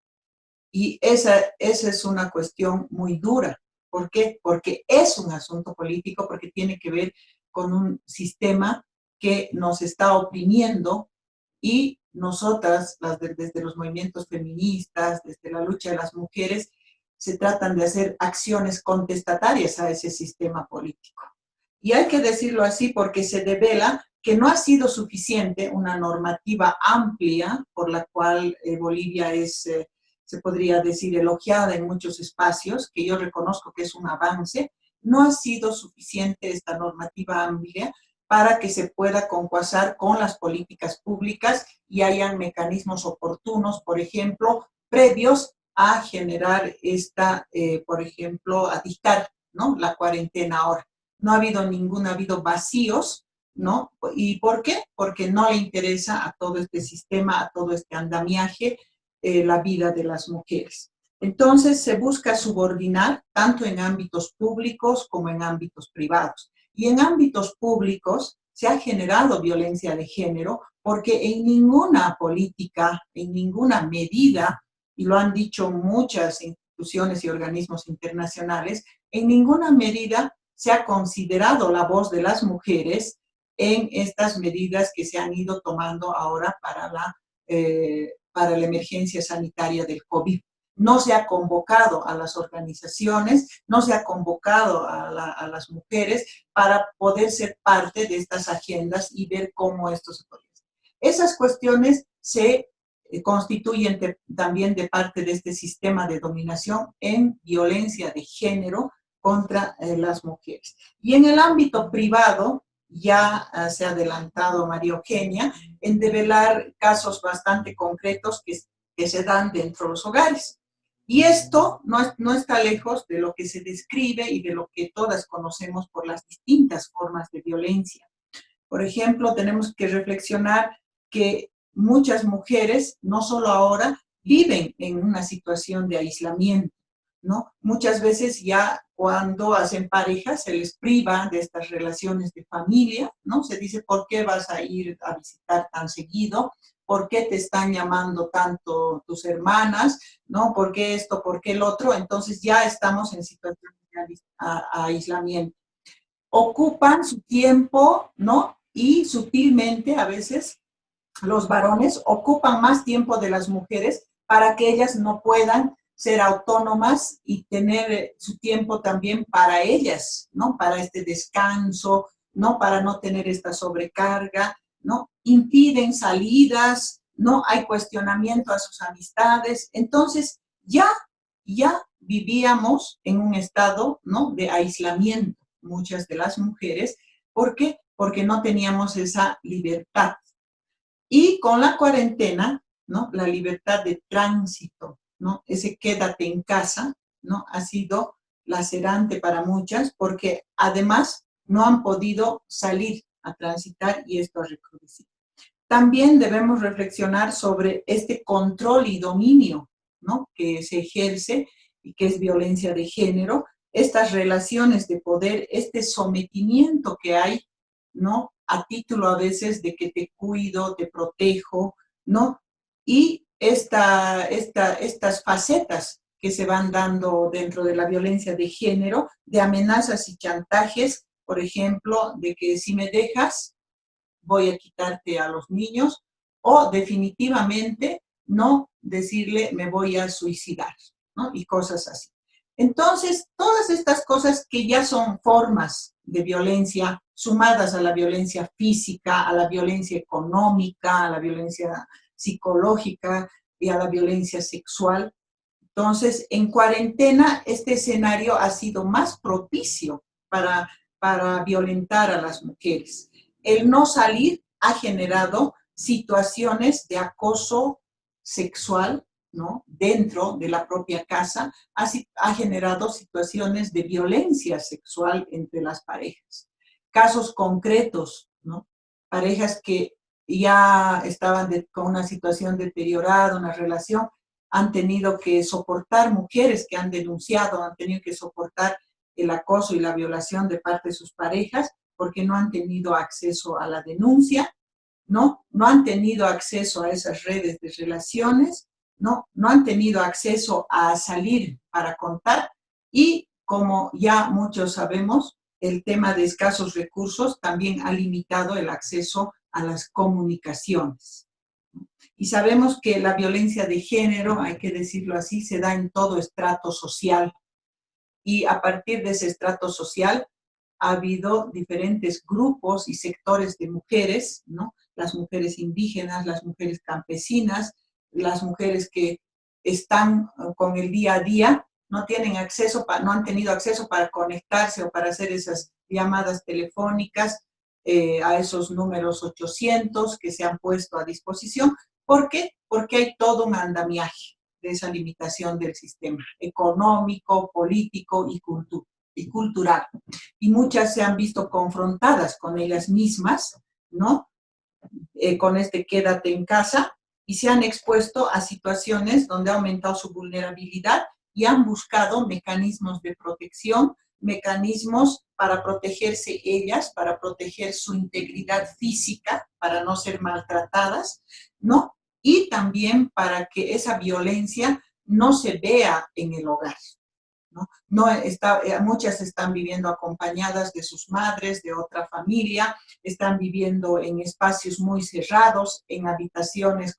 Y esa es una cuestión muy dura. ¿Por qué? Porque es un asunto político, porque tiene que ver con un sistema que nos está oprimiendo, y nosotras, desde los movimientos feministas, desde la lucha de las mujeres, se tratan de hacer acciones contestatarias a ese sistema político. Y hay que decirlo así porque se devela que no ha sido suficiente una normativa amplia por la cual Bolivia es, se podría decir, elogiada en muchos espacios, que yo reconozco que es un avance. No ha sido suficiente esta normativa amplia para que se pueda concuasar con las políticas públicas y hayan mecanismos oportunos, por ejemplo, previos a generar esta, por ejemplo, a dictar, ¿no?, la cuarentena ahora. No ha habido ha habido vacíos, ¿no? ¿Y por qué? Porque no le interesa a todo este sistema, a todo este andamiaje, la vida de las mujeres. Entonces se busca subordinar tanto en ámbitos públicos como en ámbitos privados. Y en ámbitos públicos se ha generado violencia de género porque en ninguna política, en ninguna medida, y lo han dicho muchas instituciones y organismos internacionales, en ninguna medida se ha considerado la voz de las mujeres en estas medidas que se han ido tomando ahora para la emergencia sanitaria del COVID. No se ha convocado a las organizaciones, no se ha convocado a las mujeres para poder ser parte de estas agendas y ver cómo esto se puede hacer. Esas cuestiones se constituyen también de parte de este sistema de dominación en violencia de género contra las mujeres. Y en el ámbito privado, ya se ha adelantado María Eugenia en develar casos bastante concretos que se dan dentro de los hogares. Y esto no está lejos de lo que se describe y de lo que todas conocemos por las distintas formas de violencia. Por ejemplo, tenemos que reflexionar que muchas mujeres, no solo ahora, viven en una situación de aislamiento, ¿no? Muchas veces ya cuando hacen pareja se les priva de estas relaciones de familia, ¿no? Se dice, ¿por qué vas a ir a visitar tan seguido? ¿Por qué te están llamando tanto tus hermanas? ¿No? ¿Por qué esto? ¿Por qué el otro? Entonces ya estamos en situación de aislamiento. Ocupan su tiempo, ¿no? Y sutilmente a veces los varones ocupan más tiempo de las mujeres para que ellas no puedan ser autónomas y tener su tiempo también para ellas, ¿no? Para este descanso, ¿no? Para no tener esta sobrecarga, ¿no? Impiden salidas, ¿no? Hay cuestionamiento a sus amistades. Entonces, ya vivíamos en un estado, ¿no?, de aislamiento, muchas de las mujeres. ¿Por qué? Porque no teníamos esa libertad. Y con la cuarentena, ¿no?, la libertad de tránsito, ¿no?, ese quédate en casa, ¿no?, ha sido lacerante para muchas porque además no han podido salir a transitar y esto ha recrudecido. También debemos reflexionar sobre este control y dominio, ¿no?, que se ejerce y que es violencia de género, estas relaciones de poder, este sometimiento que hay, ¿no?, a título a veces de que te cuido, te protejo, ¿no? Y estas facetas que se van dando dentro de la violencia de género, de amenazas y chantajes, por ejemplo, de que si me dejas, voy a quitarte a los niños, o definitivamente no decirle me voy a suicidar, ¿no? Y cosas así. Entonces, todas estas cosas que ya son formas de violencia, sumadas a la violencia física, a la violencia económica, a la violencia psicológica y a la violencia sexual. Entonces, en cuarentena, este escenario ha sido más propicio para violentar a las mujeres. El no salir ha generado situaciones de acoso sexual, ¿no?, dentro de la propia casa, ha generado situaciones de violencia sexual entre las parejas. Casos concretos, ¿no?, parejas que ya estaban con una situación deteriorada, una relación, han tenido que soportar, mujeres que han denunciado, han tenido que soportar el acoso y la violación de parte de sus parejas porque no han tenido acceso a la denuncia, ¿no? No han tenido acceso a esas redes de relaciones, ¿no? No han tenido acceso a salir para contar y, como ya muchos sabemos, el tema de escasos recursos también ha limitado el acceso a las comunicaciones. Y sabemos que la violencia de género, hay que decirlo así, se da en todo estrato social. Y a partir de ese estrato social ha habido diferentes grupos y sectores de mujeres, ¿no? Las mujeres indígenas, las mujeres campesinas, las mujeres que están con el día a día, no tienen acceso, no han tenido acceso para conectarse o para hacer esas llamadas telefónicas a esos números 800 que se han puesto a disposición. ¿Por qué? Porque hay todo un andamiaje de esa limitación del sistema económico, político y cultural. Y muchas se han visto confrontadas con ellas mismas, ¿no? Con este quédate en casa, y se han expuesto a situaciones donde ha aumentado su vulnerabilidad y han buscado mecanismos de protección, mecanismos para protegerse ellas, para proteger su integridad física, para no ser maltratadas, ¿no? Y también para que esa violencia no se vea en el hogar. ¿No? Muchas están viviendo acompañadas de sus madres, de otra familia, están viviendo en espacios muy cerrados, en habitaciones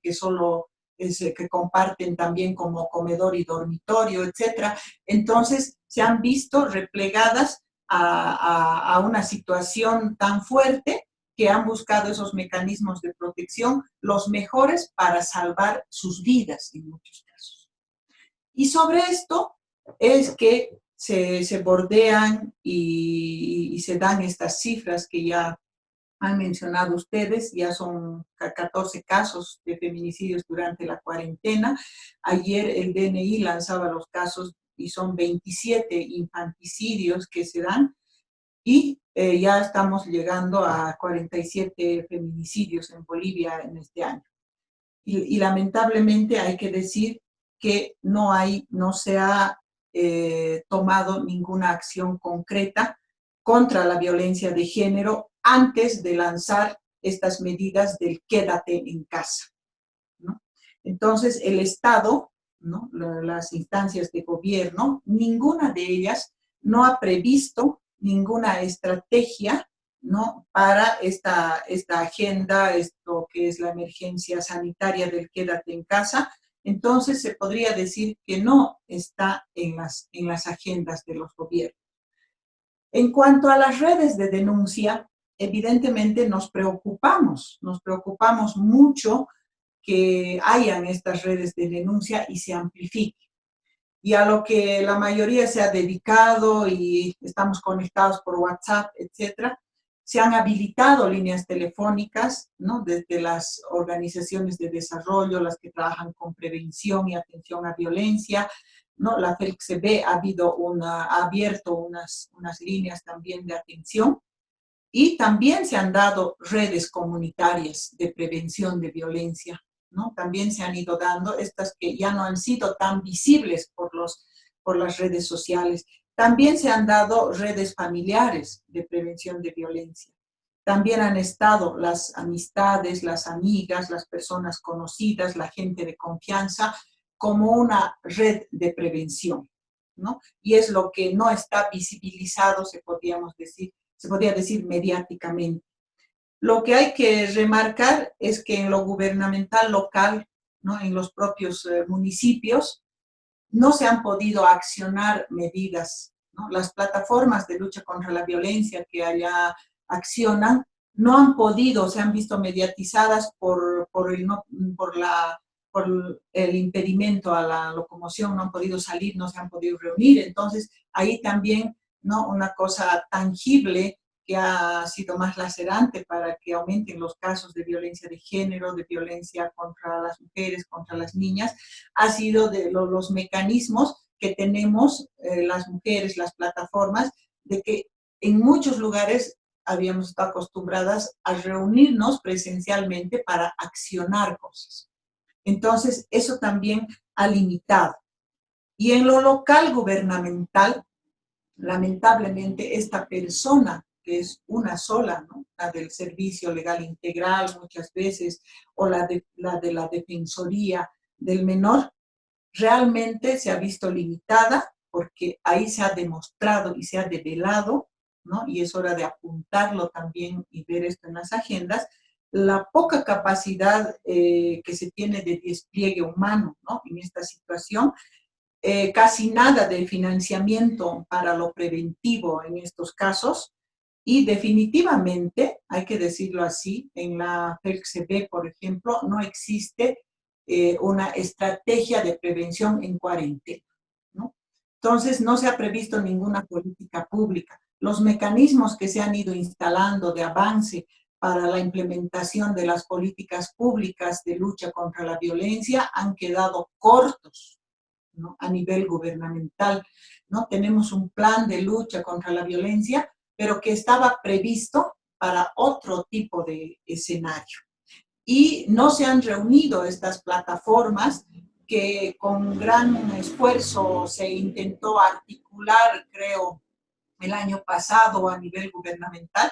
que solo que comparten también como comedor y dormitorio, etc. Entonces se han visto replegadas a una situación tan fuerte que han buscado esos mecanismos de protección, los mejores para salvar sus vidas en muchos casos. Y sobre esto es que se bordean y se dan estas cifras que ya han mencionado ustedes, ya son 14 casos de feminicidios durante la cuarentena. Ayer el DNI lanzaba los casos y son 27 infanticidios que se dan y ya estamos llegando a 47 feminicidios en Bolivia en este año. Y lamentablemente hay que decir que no se ha tomado ninguna acción concreta contra la violencia de género antes de lanzar estas medidas del quédate en casa, ¿no? Entonces, el Estado, ¿no? Las instancias de gobierno, ninguna de ellas no ha previsto ninguna estrategia, ¿no? Para esta agenda, esto que es la emergencia sanitaria del quédate en casa. Entonces, se podría decir que no está en las agendas de los gobiernos. En cuanto a las redes de denuncia, evidentemente nos preocupamos mucho que hayan estas redes de denuncia y se amplifiquen. Y a lo que la mayoría se ha dedicado y estamos conectados por WhatsApp, etcétera, se han habilitado líneas telefónicas, ¿no? Desde las organizaciones de desarrollo, las que trabajan con prevención y atención a violencia, ¿no? La FELCB ha abierto unas líneas también de atención y también se han dado redes comunitarias de prevención de violencia, ¿no? También se han ido dando estas que ya no han sido tan visibles por las redes sociales. También se han dado redes familiares de prevención de violencia. También han estado las amistades, las amigas, las personas conocidas, la gente de confianza, como una red de prevención, ¿no? Y es lo que no está visibilizado, se podría decir mediáticamente. Lo que hay que remarcar es que en lo gubernamental local, ¿no? En los propios municipios, no se han podido accionar medidas, ¿no? Las plataformas de lucha contra la violencia que allá accionan no han podido, se han visto mediatizadas por el impedimento a la locomoción, no han podido salir, no se han podido reunir. Entonces, ahí también, ¿no? Una cosa tangible que ha sido más lacerante para que aumenten los casos de violencia de género, de violencia contra las mujeres, contra las niñas, ha sido de los mecanismos que tenemos las mujeres, las plataformas, de que en muchos lugares habíamos estado acostumbradas a reunirnos presencialmente para accionar cosas. Entonces, eso también ha limitado. Y en lo local gubernamental, lamentablemente, esta persona que es una sola, ¿no? La del servicio legal integral muchas veces, o la de la defensoría del menor, realmente se ha visto limitada porque ahí se ha demostrado y se ha develado, ¿no? Y es hora de apuntarlo también y ver esto en las agendas, la poca capacidad que se tiene de despliegue humano, ¿no? En esta situación, casi nada de financiamiento para lo preventivo en estos casos. Y definitivamente, hay que decirlo así, en la FELCSB, por ejemplo, no existe una estrategia de prevención en cuarentena, ¿no? Entonces, no se ha previsto ninguna política pública. Los mecanismos que se han ido instalando de avance para la implementación de las políticas públicas de lucha contra la violencia han quedado cortos, ¿no? A nivel gubernamental, ¿no? Tenemos un plan de lucha contra la violencia, pero que estaba previsto para otro tipo de escenario. Y no se han reunido estas plataformas que con gran esfuerzo se intentó articular, creo, el año pasado a nivel gubernamental.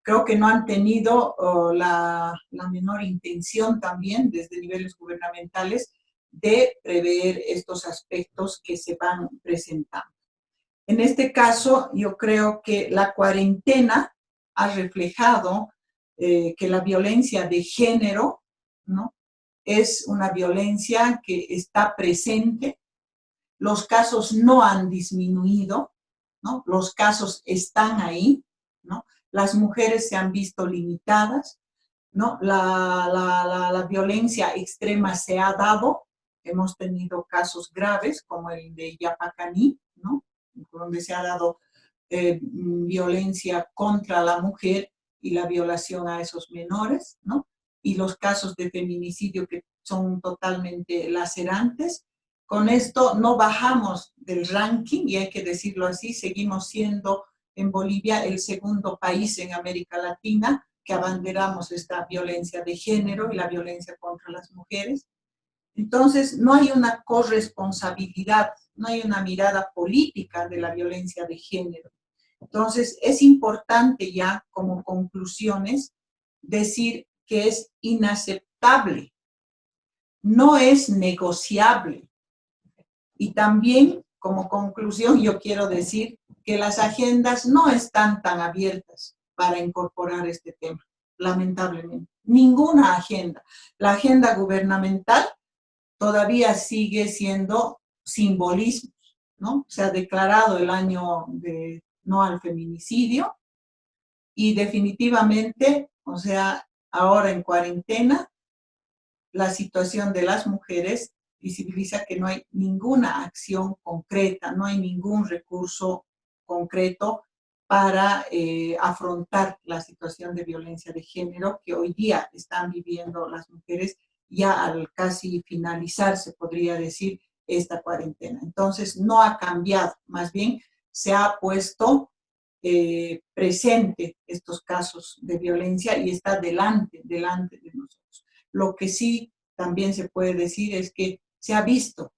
Creo que no han tenido la menor intención también desde niveles gubernamentales de prever estos aspectos que se van presentando. En este caso, yo creo que la cuarentena ha reflejado que la violencia de género, ¿no?, es una violencia que está presente. Los casos no han disminuido, ¿no? Los casos están ahí, ¿no? Las mujeres se han visto limitadas, ¿no? La violencia extrema se ha dado. Hemos tenido casos graves como el de Yapacaní, ¿no?, donde se ha dado violencia contra la mujer y la violación a esos menores, ¿no? Y los casos de feminicidio que son totalmente lacerantes. Con esto no bajamos del ranking, y hay que decirlo así, seguimos siendo en Bolivia el segundo país en América Latina que abanderamos esta violencia de género y la violencia contra las mujeres. Entonces, no hay una corresponsabilidad, no hay una mirada política de la violencia de género. Entonces, es importante ya, como conclusiones, decir que es inaceptable, no es negociable. Y también, como conclusión, yo quiero decir que las agendas no están tan abiertas para incorporar este tema, lamentablemente. Ninguna agenda. La agenda gubernamental todavía sigue siendo simbolismo, ¿no? Se ha declarado el año de no al feminicidio y definitivamente, o sea, ahora en cuarentena, la situación de las mujeres visibiliza que no hay ninguna acción concreta, no hay ningún recurso concreto para afrontar la situación de violencia de género que hoy día están viviendo las mujeres ya al casi finalizar, se podría decir, esta cuarentena. Entonces, no ha cambiado, más bien se ha puesto presente estos casos de violencia y está delante de nosotros. Lo que sí también se puede decir es que se ha visto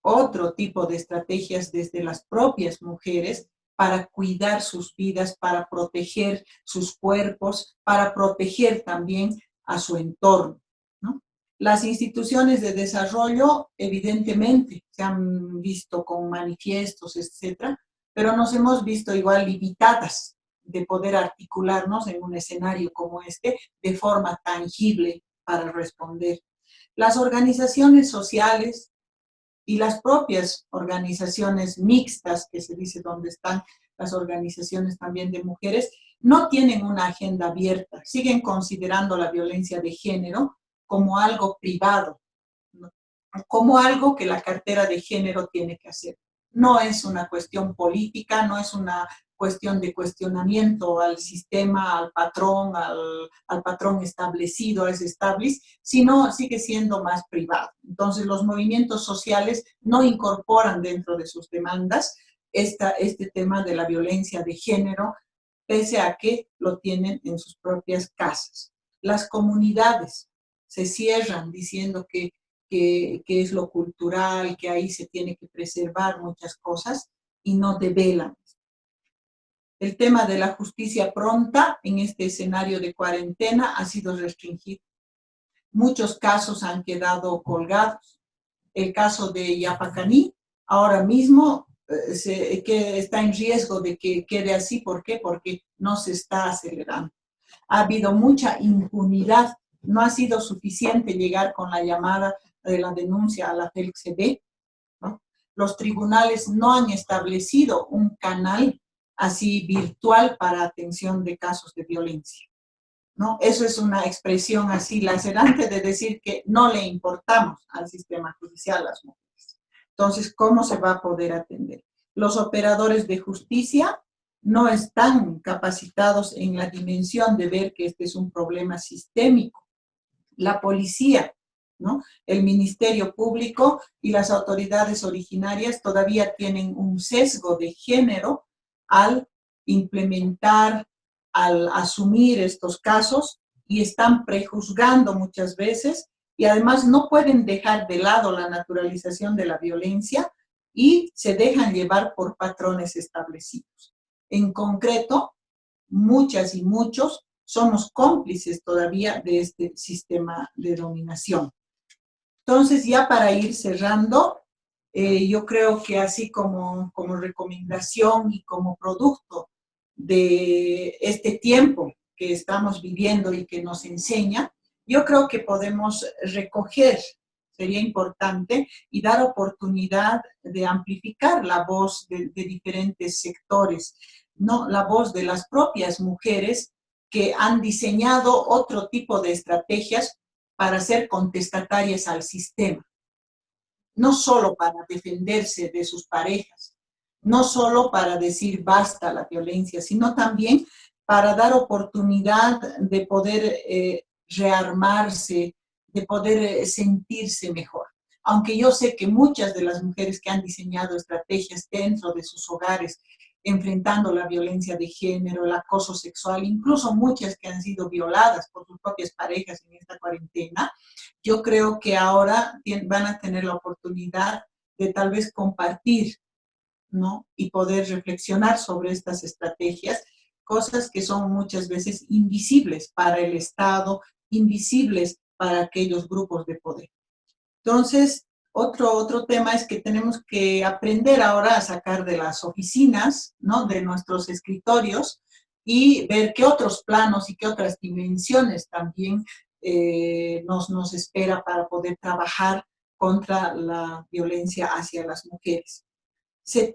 otro tipo de estrategias desde las propias mujeres para cuidar sus vidas, para proteger sus cuerpos, para proteger también a su entorno, ¿no? Las instituciones de desarrollo, evidentemente, se han visto con manifiestos, etcétera, pero nos hemos visto igual limitadas de poder articularnos en un escenario como este de forma tangible para responder. Las organizaciones sociales y las propias organizaciones mixtas, que se dice donde están las organizaciones también de mujeres, no tienen una agenda abierta, siguen considerando la violencia de género como algo privado, ¿no?, como algo que la cartera de género tiene que hacer. No es una cuestión política, no es una cuestión de cuestionamiento al sistema, al patrón establecido, a ese establish, sino sigue siendo más privado. Entonces, los movimientos sociales no incorporan dentro de sus demandas este tema de la violencia de género, pese a que lo tienen en sus propias casas. Las comunidades se cierran diciendo que es lo cultural, que ahí se tiene que preservar muchas cosas y no develan. El tema de la justicia pronta en este escenario de cuarentena ha sido restringido. Muchos casos han quedado colgados. El caso de Yapacaní ahora mismo que está en riesgo de que quede así. ¿Por qué? Porque no se está acelerando. Ha habido mucha impunidad. No ha sido suficiente llegar con la llamada de la denuncia a la FELCSB, ¿no? los tribunales no han establecido un canal así virtual para atención de casos de violencia, ¿no? Eso es una expresión así lacerante de decir que no le importamos al sistema judicial a las mujeres. Entonces, ¿cómo se va a poder atender? Los operadores de justicia no están capacitados en la dimensión de ver que este es un problema sistémico. La policía, ¿no? El Ministerio Público y las autoridades originarias todavía tienen un sesgo de género al implementar, al asumir estos casos y están prejuzgando muchas veces y además no pueden dejar de lado la naturalización de la violencia y se dejan llevar por patrones establecidos. En concreto, muchas y muchos somos cómplices todavía de este sistema de dominación. Entonces, ya para ir cerrando, yo creo que así como recomendación y como producto de este tiempo que estamos viviendo y que nos enseña, yo creo que podemos recoger, sería importante, y dar oportunidad de amplificar la voz de diferentes sectores, ¿no? La voz de las propias mujeres que han diseñado otro tipo de estrategias para ser contestatarias al sistema, no solo para defenderse de sus parejas, no solo para decir basta la violencia, sino también para dar oportunidad de poder rearmarse, de poder sentirse mejor. Aunque yo sé que muchas de las mujeres que han diseñado estrategias dentro de sus hogares, enfrentando la violencia de género, el acoso sexual, incluso muchas que han sido violadas por sus propias parejas en esta cuarentena, yo creo que ahora van a tener la oportunidad de tal vez compartir, ¿no? Y poder reflexionar sobre estas estrategias, cosas que son muchas veces invisibles para el Estado, invisibles para aquellos grupos de poder. Entonces, otro tema es que tenemos que aprender ahora a sacar de las oficinas, ¿no? De nuestros escritorios y ver qué otros planos y qué otras dimensiones también nos espera para poder trabajar contra la violencia hacia las mujeres.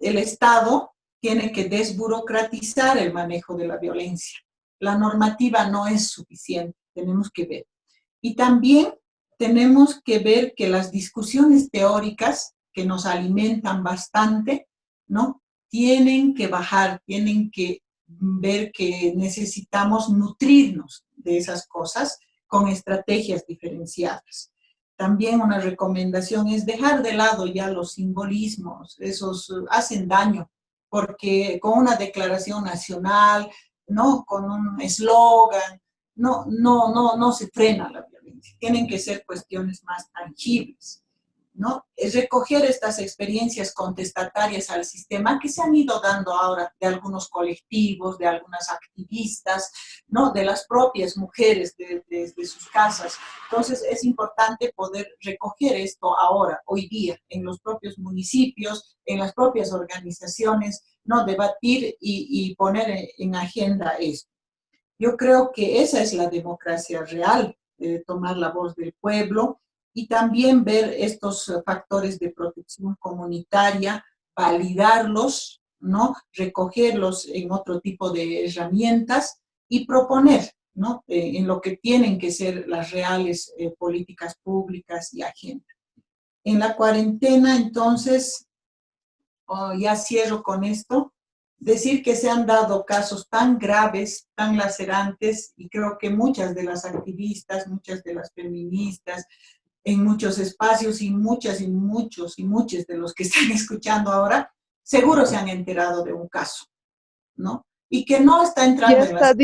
El Estado tiene que desburocratizar el manejo de la violencia. La normativa no es suficiente, tenemos que ver. Y también tenemos que ver que las discusiones teóricas que nos alimentan bastante, ¿no? Tienen que bajar, tienen que ver que necesitamos nutrirnos de esas cosas con estrategias diferenciadas. También una recomendación es dejar de lado ya los simbolismos, esos hacen daño, porque con una declaración nacional, ¿no? Con un eslogan, no se frena la violencia. Tienen que ser cuestiones más tangibles, ¿no? Es recoger estas experiencias contestatarias al sistema que se han ido dando ahora de algunos colectivos, de algunas activistas, ¿no? De las propias mujeres desde sus casas. Entonces es importante poder recoger esto ahora, hoy día, en los propios municipios, en las propias organizaciones, ¿no? Debatir y poner en agenda esto. Yo creo que esa es la democracia real, tomar la voz del pueblo y también ver estos factores de protección comunitaria, validarlos, ¿no? Recogerlos en otro tipo de herramientas y proponer, ¿no? En lo que tienen que ser las reales políticas públicas y agenda. En la cuarentena, entonces, ya cierro con esto, decir que se han dado casos tan graves, tan lacerantes, y creo que muchas de las activistas, muchas de las feministas, en muchos espacios y muchas y muchos y muchos de los que están escuchando ahora, seguro se han enterado de un caso, ¿no? Y que no está entrando en las...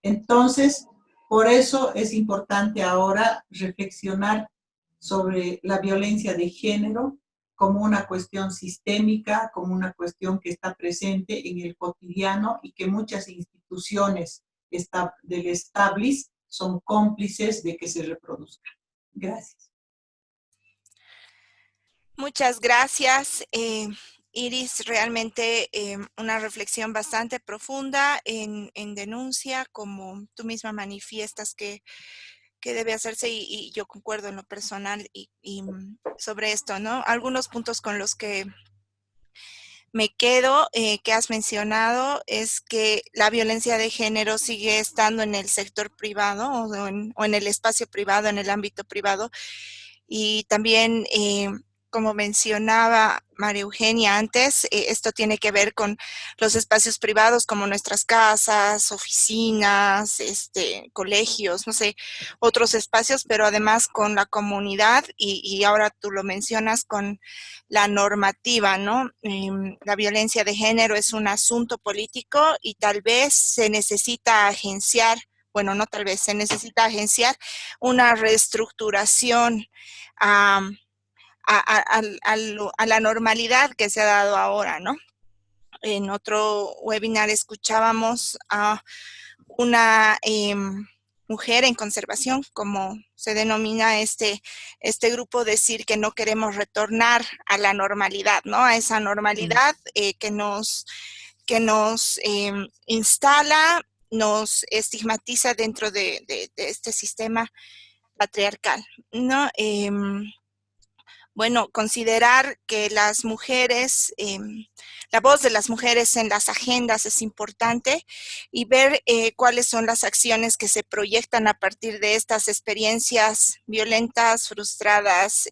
Entonces, por eso es importante ahora reflexionar sobre la violencia de género como una cuestión sistémica, como una cuestión que está presente en el cotidiano y que muchas instituciones del establishment son cómplices de que se reproduzca. Gracias. Muchas gracias, Iris. Realmente una reflexión bastante profunda en denuncia, como tú misma manifiestas que que debe hacerse y yo concuerdo en lo personal sobre esto, ¿no? Algunos puntos con los que me quedo, que has mencionado, es que la violencia de género sigue estando en el sector privado o en el espacio privado, en el ámbito privado. Y también, como mencionaba María Eugenia antes, esto tiene que ver con los espacios privados como nuestras casas, oficinas, colegios, no sé, otros espacios, pero además con la comunidad y ahora tú lo mencionas con la normativa, ¿no? La violencia de género es un asunto político y tal vez se necesita agenciar, bueno, no tal vez, se necesita agenciar una reestructuración a, a la normalidad que se ha dado ahora, ¿no? En otro webinar escuchábamos a una mujer en conservación, como se denomina este grupo, decir que no queremos retornar a la normalidad, ¿no? A esa normalidad que nos instala, nos estigmatiza dentro de este sistema patriarcal, ¿no? Bueno, considerar que las mujeres, la voz de las mujeres en las agendas es importante y ver cuáles son las acciones que se proyectan a partir de estas experiencias violentas, frustradas,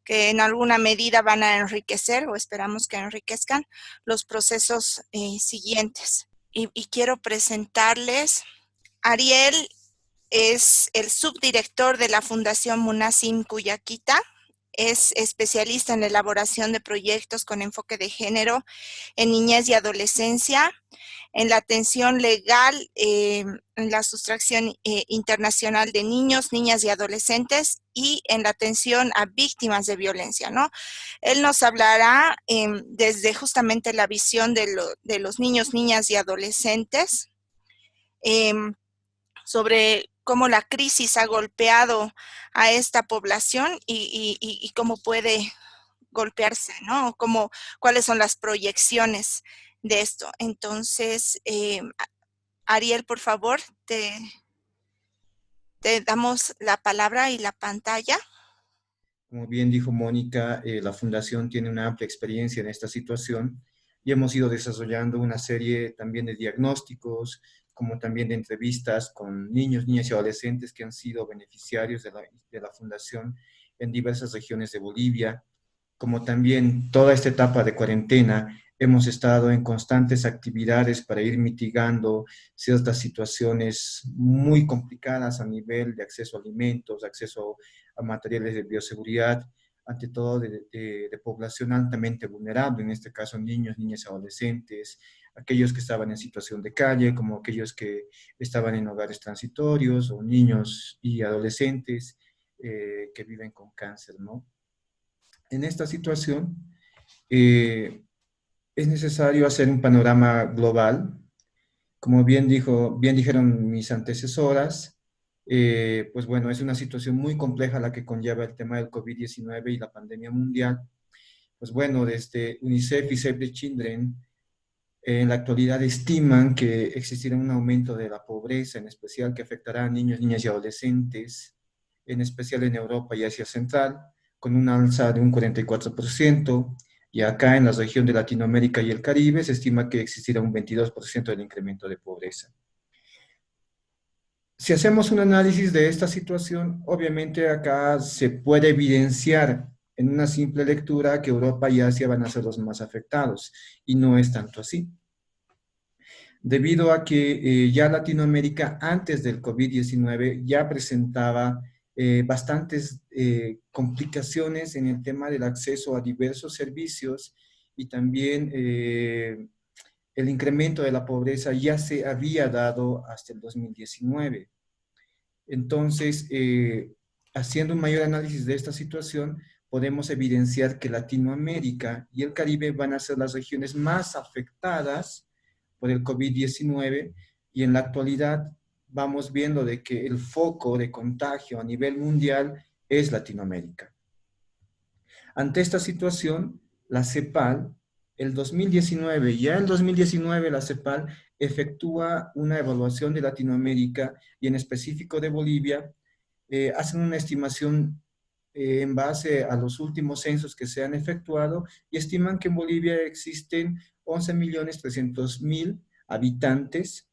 que en alguna medida van a enriquecer o esperamos que enriquezcan los procesos siguientes. Y quiero presentarles a Ariel. Es el subdirector de la Fundación Munasim Cuyaquita. Es especialista en la elaboración de proyectos con enfoque de género en niñez y adolescencia, en la atención legal, en la sustracción internacional de niños, niñas y adolescentes y en la atención a víctimas de violencia, ¿no? Él nos hablará desde justamente la visión de los niños, niñas y adolescentes, sobre cómo la crisis ha golpeado a esta población y cómo puede golpearse, ¿no? Cuáles son las proyecciones de esto. Entonces, Ariel, por favor, te damos la palabra y la pantalla. Como bien dijo Mónica, la Fundación tiene una amplia experiencia en esta situación y hemos ido desarrollando una serie también de diagnósticos, como también de entrevistas con niños, niñas y adolescentes que han sido beneficiarios de la Fundación en diversas regiones de Bolivia. Como también toda esta etapa de cuarentena, hemos estado en constantes actividades para ir mitigando ciertas situaciones muy complicadas a nivel de acceso a alimentos, acceso a materiales de bioseguridad, ante todo de población altamente vulnerable, en este caso niños, niñas y adolescentes, aquellos que estaban en situación de calle, como aquellos que estaban en hogares transitorios, o niños y adolescentes que viven con cáncer, ¿no? En esta situación es necesario hacer un panorama global. Como bien dijeron mis antecesoras, pues bueno, es una situación muy compleja la que conlleva el tema del COVID-19 y la pandemia mundial. Pues bueno, desde UNICEF y Save the Children, en la actualidad estiman que existirá un aumento de la pobreza, en especial que afectará a niños, niñas y adolescentes, en especial en Europa y Asia Central, con una alza de un 44%, y acá en la región de Latinoamérica y el Caribe se estima que existirá un 22% del incremento de pobreza. Si hacemos un análisis de esta situación, obviamente acá se puede evidenciar en una simple lectura que Europa y Asia van a ser los más afectados, y no es tanto así. Debido a que ya Latinoamérica antes del COVID-19 ya presentaba bastantes complicaciones en el tema del acceso a diversos servicios y también el incremento de la pobreza ya se había dado hasta el 2019. Entonces, haciendo un mayor análisis de esta situación, podemos evidenciar que Latinoamérica y el Caribe van a ser las regiones más afectadas por el COVID-19 y en la actualidad vamos viendo de que el foco de contagio a nivel mundial es Latinoamérica. Ante esta situación, la CEPAL, el 2019 la CEPAL efectúa una evaluación de Latinoamérica y en específico de Bolivia hacen una estimación en base a los últimos censos que se han efectuado y estiman que en Bolivia existen 11.300.000 habitantes,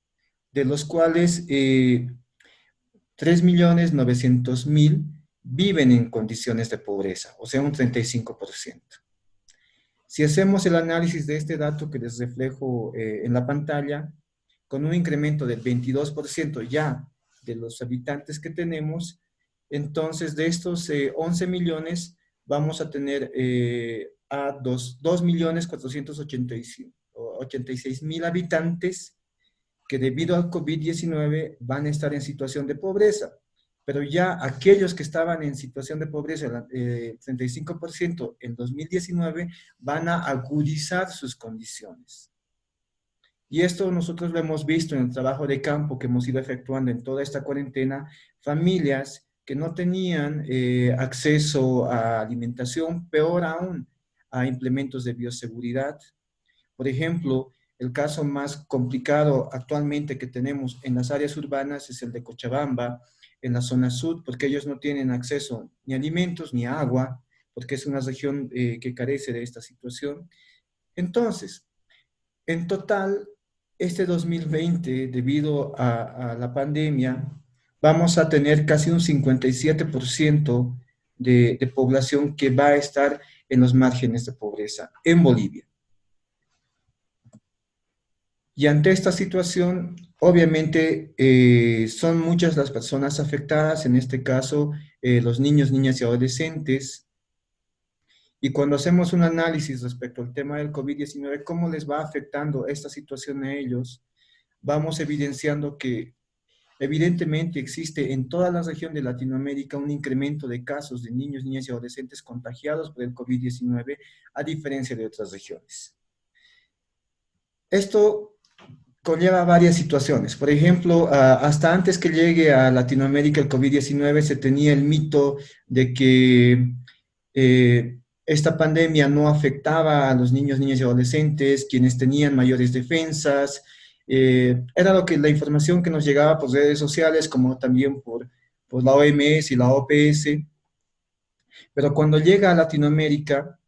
de los cuales 3.900.000 viven en condiciones de pobreza, o sea, un 35%. Si hacemos el análisis de este dato que les reflejo en la pantalla, con un incremento del 22% ya de los habitantes que tenemos, entonces de estos 11 millones vamos a tener a 2.486.000 habitantes que debido al COVID-19 van a estar en situación de pobreza. Pero ya aquellos que estaban en situación de pobreza, 35% en 2019, van a agudizar sus condiciones. Y esto nosotros lo hemos visto en el trabajo de campo que hemos ido efectuando en toda esta cuarentena, familias que no tenían acceso a alimentación, peor aún, a implementos de bioseguridad. Por ejemplo, el caso más complicado actualmente que tenemos en las áreas urbanas es el de Cochabamba, en la zona sur, porque ellos no tienen acceso ni a alimentos ni a agua, porque es una región que carece de esta situación. Entonces, en total, este 2020, debido a la pandemia, vamos a tener casi un 57% de población que va a estar en los márgenes de pobreza en Bolivia. Y ante esta situación, obviamente, son muchas las personas afectadas, en este caso, los niños, niñas y adolescentes. Y cuando hacemos un análisis respecto al tema del COVID-19, cómo les va afectando esta situación a ellos, vamos evidenciando que evidentemente existe en toda la región de Latinoamérica un incremento de casos de niños, niñas y adolescentes contagiados por el COVID-19, a diferencia de otras regiones. Esto conlleva varias situaciones. Por ejemplo, hasta antes que llegue a Latinoamérica el COVID-19 se tenía el mito de que esta pandemia no afectaba a los niños, niñas y adolescentes, quienes tenían mayores defensas. Era la información que nos llegaba por redes sociales, como también por la OMS y la OPS. Pero cuando llega a Latinoamérica,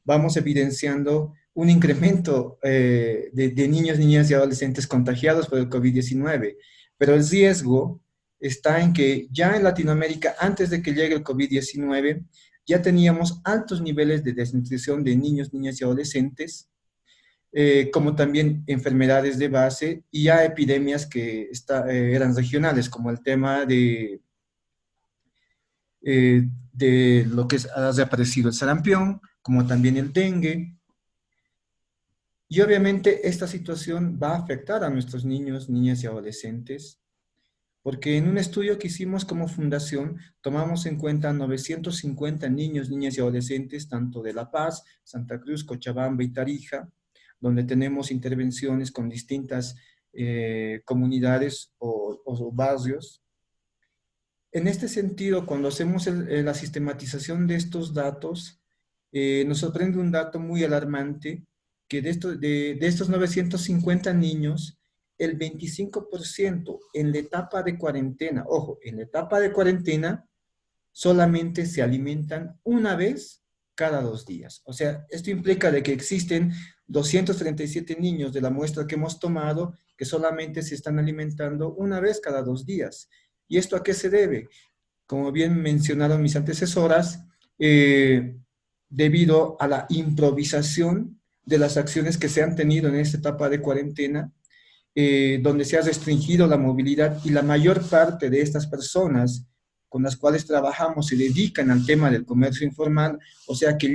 vamos evidenciando un incremento de niños, niñas y adolescentes contagiados por el COVID-19. Pero el riesgo está en que ya en Latinoamérica, antes de que llegue el COVID-19, ya teníamos altos niveles de desnutrición de niños, niñas y adolescentes, como también enfermedades de base y ya epidemias que eran regionales, como el tema de lo que ha reaparecido el sarampión, como también el dengue. Y obviamente esta situación va a afectar a nuestros niños, niñas y adolescentes, porque en un estudio que hicimos como fundación, tomamos en cuenta 950 niños, niñas y adolescentes, tanto de La Paz, Santa Cruz, Cochabamba y Tarija, donde tenemos intervenciones con distintas comunidades o barrios. En este sentido, cuando hacemos la sistematización de estos datos, nos sorprende un dato muy alarmante, que de estos 950 niños, el 25% en la etapa de cuarentena, ojo, en la etapa de cuarentena, solamente se alimentan una vez cada 2 días. O sea, esto implica de que existen 237 niños de la muestra que hemos tomado que solamente se están alimentando una vez cada 2 días. ¿Y esto a qué se debe? Como bien mencionaron mis antecesoras, debido a la improvisación de las acciones que se han tenido en esta etapa de cuarentena, donde se ha restringido la movilidad y la mayor parte de estas personas con las cuales trabajamos se dedican al tema del comercio informal, o sea que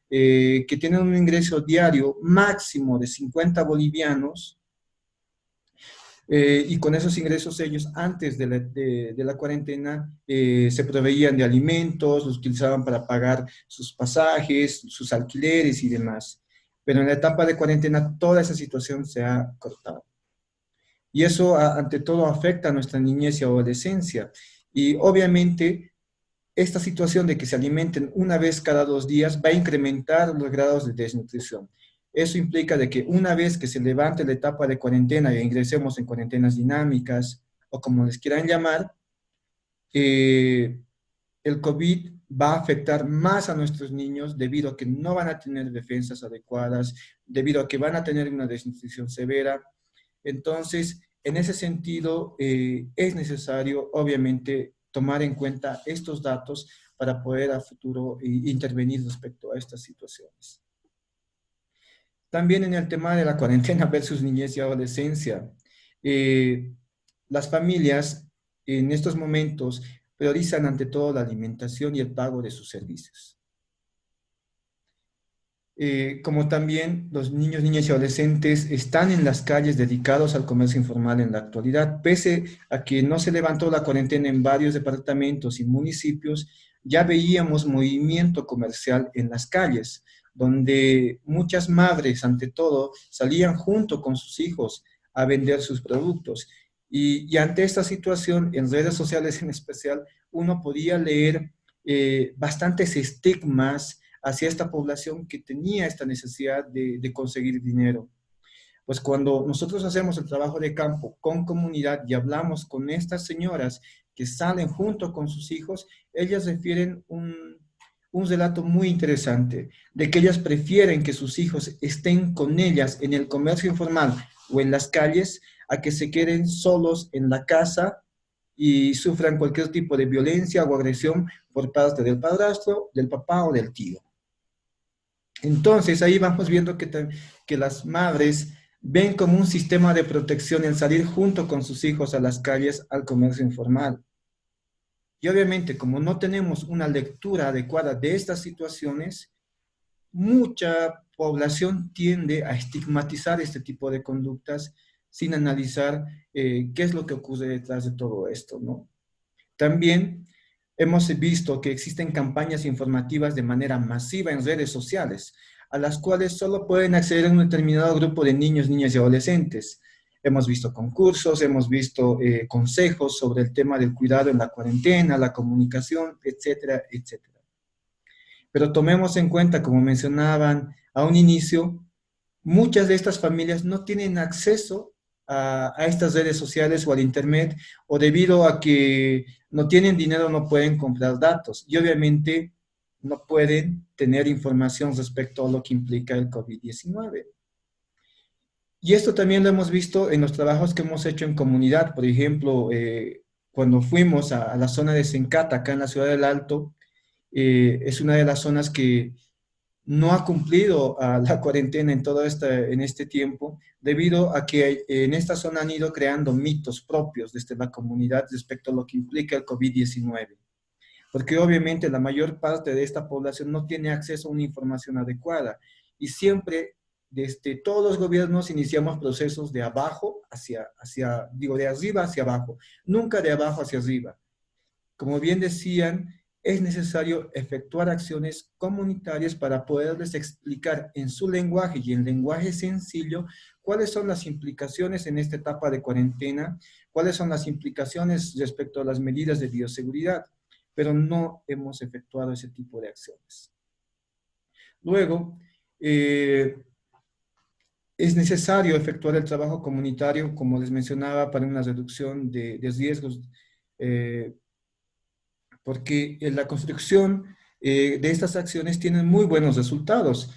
que tienen un ingreso diario máximo de 50 bolivianos, y con esos ingresos ellos antes de la cuarentena se proveían de alimentos, los utilizaban para pagar sus pasajes, sus alquileres y demás. Pero en la etapa de cuarentena toda esa situación se ha cortado. Y eso ante todo afecta a nuestra niñez y adolescencia. Y obviamente esta situación de que se alimenten una vez cada 2 días va a incrementar los grados de desnutrición. Eso implica de que una vez que se levante la etapa de cuarentena e ingresemos en cuarentenas dinámicas o como les quieran llamar, el COVID va a afectar más a nuestros niños debido a que no van a tener defensas adecuadas, debido a que van a tener una desnutrición severa. Entonces, en ese sentido, es necesario, obviamente, tomar en cuenta estos datos para poder a futuro intervenir respecto a estas situaciones. También en el tema de la cuarentena versus niñez y adolescencia, las familias en estos momentos priorizan ante todo la alimentación y el pago de sus servicios. Como también los niños, niñas y adolescentes están en las calles dedicados al comercio informal en la actualidad. Pese a que no se levantó la cuarentena en varios departamentos y municipios, ya veíamos movimiento comercial en las calles, donde muchas madres, ante todo, salían junto con sus hijos a vender sus productos. Y ante esta situación, en redes sociales en especial, uno podía leer bastantes estigmas hacia esta población que tenía esta necesidad de conseguir dinero. Pues cuando nosotros hacemos el trabajo de campo con comunidad y hablamos con estas señoras que salen junto con sus hijos, ellas refieren un relato muy interesante, de que ellas prefieren que sus hijos estén con ellas en el comercio informal o en las calles, a que se queden solos en la casa y sufran cualquier tipo de violencia o agresión por parte del padrastro, del papá o del tío. Entonces, ahí vamos viendo que las madres ven como un sistema de protección el salir junto con sus hijos a las calles al comercio informal. Y obviamente, como no tenemos una lectura adecuada de estas situaciones, mucha población tiende a estigmatizar este tipo de conductas sin analizar qué es lo que ocurre detrás de todo esto, ¿no? También hemos visto que existen campañas informativas de manera masiva en redes sociales, a las cuales solo pueden acceder un determinado grupo de niños, niñas y adolescentes. Hemos visto concursos, hemos visto consejos sobre el tema del cuidado en la cuarentena, la comunicación, etcétera, etcétera. Pero tomemos en cuenta, como mencionaban a un inicio, muchas de estas familias no tienen acceso a estas redes sociales o al internet, o debido a que no tienen dinero no pueden comprar datos y obviamente no pueden tener información respecto a lo que implica el COVID-19. Y esto también lo hemos visto en los trabajos que hemos hecho en comunidad. Por ejemplo, cuando fuimos a la zona de Sencata, acá en la ciudad del Alto, es una de las zonas que no ha cumplido la cuarentena en este tiempo, debido a que en esta zona han ido creando mitos propios desde la comunidad respecto a lo que implica el COVID-19. Porque obviamente la mayor parte de esta población no tiene acceso a una información adecuada y siempre desde todos los gobiernos iniciamos procesos de abajo de arriba hacia abajo, nunca de abajo hacia arriba. Como bien decían, es necesario efectuar acciones comunitarias para poderles explicar en su lenguaje y en lenguaje sencillo cuáles son las implicaciones en esta etapa de cuarentena, cuáles son las implicaciones respecto a las medidas de bioseguridad, pero no hemos efectuado ese tipo de acciones. Luego, es necesario efectuar el trabajo comunitario, como les mencionaba, para una reducción de riesgos, porque en la construcción de estas acciones tienen muy buenos resultados.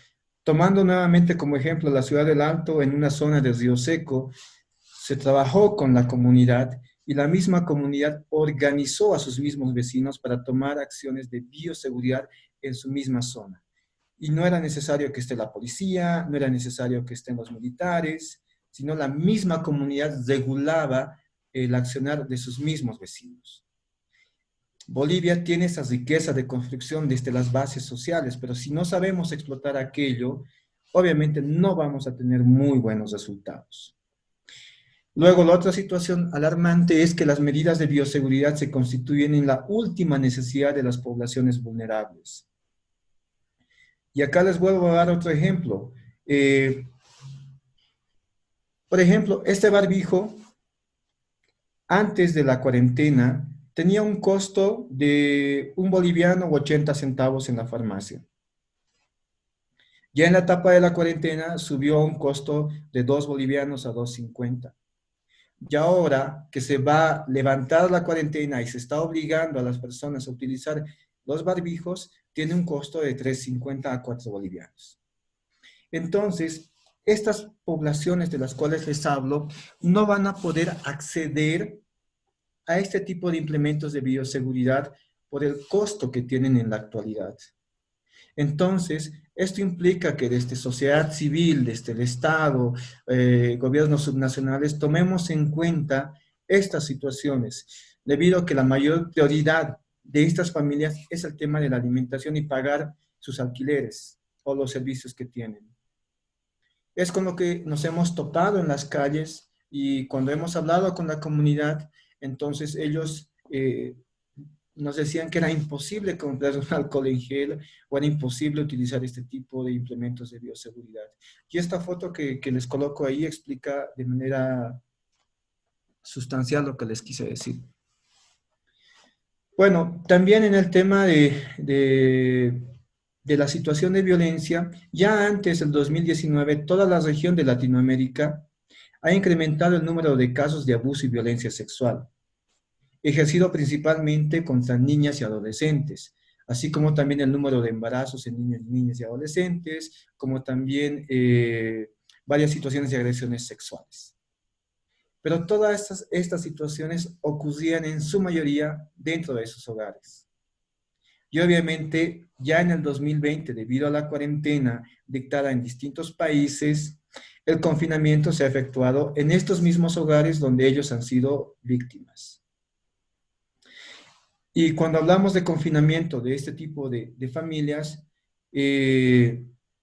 Tomando nuevamente como ejemplo la ciudad del Alto, en una zona de Río Seco, se trabajó con la comunidad y la misma comunidad organizó a sus mismos vecinos para tomar acciones de bioseguridad en su misma zona. Y no era necesario que esté la policía, no era necesario que estén los militares, sino la misma comunidad regulaba el accionar de sus mismos vecinos. Bolivia tiene esa riqueza de construcción desde las bases sociales, pero si no sabemos explotar aquello, obviamente no vamos a tener muy buenos resultados. Luego, la otra situación alarmante es que las medidas de bioseguridad se constituyen en la última necesidad de las poblaciones vulnerables. Y acá les vuelvo a dar otro ejemplo. Por ejemplo, este barbijo, antes de la cuarentena, tenía un costo de 1 boliviano o 80 centavos en la farmacia. Ya en la etapa de la cuarentena subió a un costo de 2 bolivianos a 2.50. Y ahora que se va a levantar la cuarentena y se está obligando a las personas a utilizar los barbijos, tiene un costo de 3.50 a 4 bolivianos. Entonces, estas poblaciones de las cuales les hablo no van a poder acceder a este tipo de implementos de bioseguridad por el costo que tienen en la actualidad. Entonces, esto implica que desde sociedad civil, desde el Estado, gobiernos subnacionales, tomemos en cuenta estas situaciones, debido a que la mayor prioridad de estas familias es el tema de la alimentación y pagar sus alquileres o los servicios que tienen. Es con lo que nos hemos topado en las calles y cuando hemos hablado con la comunidad, entonces ellos nos decían que era imposible comprar un alcohol en gel o era imposible utilizar este tipo de implementos de bioseguridad. Y esta foto que les coloco ahí explica de manera sustancial lo que les quise decir. Bueno, también en el tema de la situación de violencia, ya antes del 2019, toda la región de Latinoamérica ha incrementado el número de casos de abuso y violencia sexual, ejercido principalmente contra niñas y adolescentes, así como también el número de embarazos en niños, niñas y adolescentes, como también varias situaciones de agresiones sexuales. Pero todas estas situaciones ocurrían en su mayoría dentro de sus hogares. Y obviamente ya en el 2020, debido a la cuarentena dictada en distintos países, el confinamiento se ha efectuado en estos mismos hogares donde ellos han sido víctimas. Y cuando hablamos de confinamiento de este tipo de familias,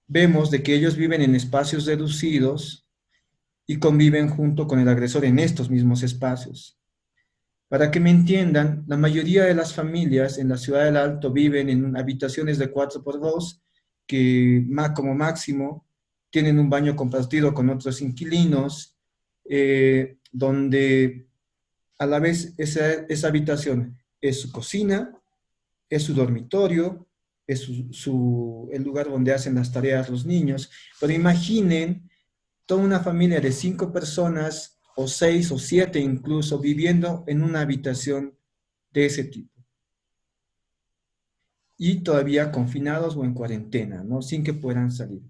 vemos de que ellos viven en espacios reducidos y conviven junto con el agresor en estos mismos espacios. Para que me entiendan, la mayoría de las familias en la ciudad del Alto viven en habitaciones de 4x2 que como máximo tienen un baño compartido con otros inquilinos, donde a la vez esa habitación es su cocina, es su dormitorio, es el lugar donde hacen las tareas los niños. Pero imaginen toda una familia de 5 personas, o 6 o 7 incluso, viviendo en una habitación de ese tipo. Y todavía confinados o en cuarentena, ¿no? Sin que puedan salir.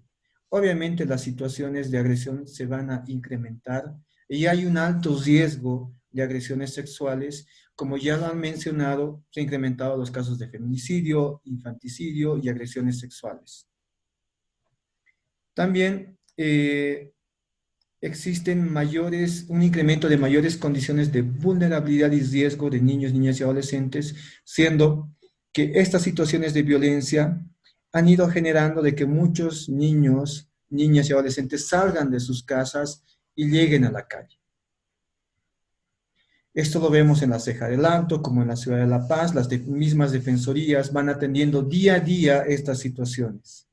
Obviamente las situaciones de agresión se van a incrementar y hay un alto riesgo de agresiones sexuales. Como ya lo han mencionado, se han incrementado los casos de feminicidio, infanticidio y agresiones sexuales. También existen un incremento de mayores condiciones de vulnerabilidad y riesgo de niños, niñas y adolescentes, siendo que estas situaciones de violencia han ido generando de que muchos niños, niñas y adolescentes salgan de sus casas y lleguen a la calle. Esto lo vemos en la Ceja del Alto, como en la ciudad de La Paz. Las mismas defensorías van atendiendo día a día estas situaciones.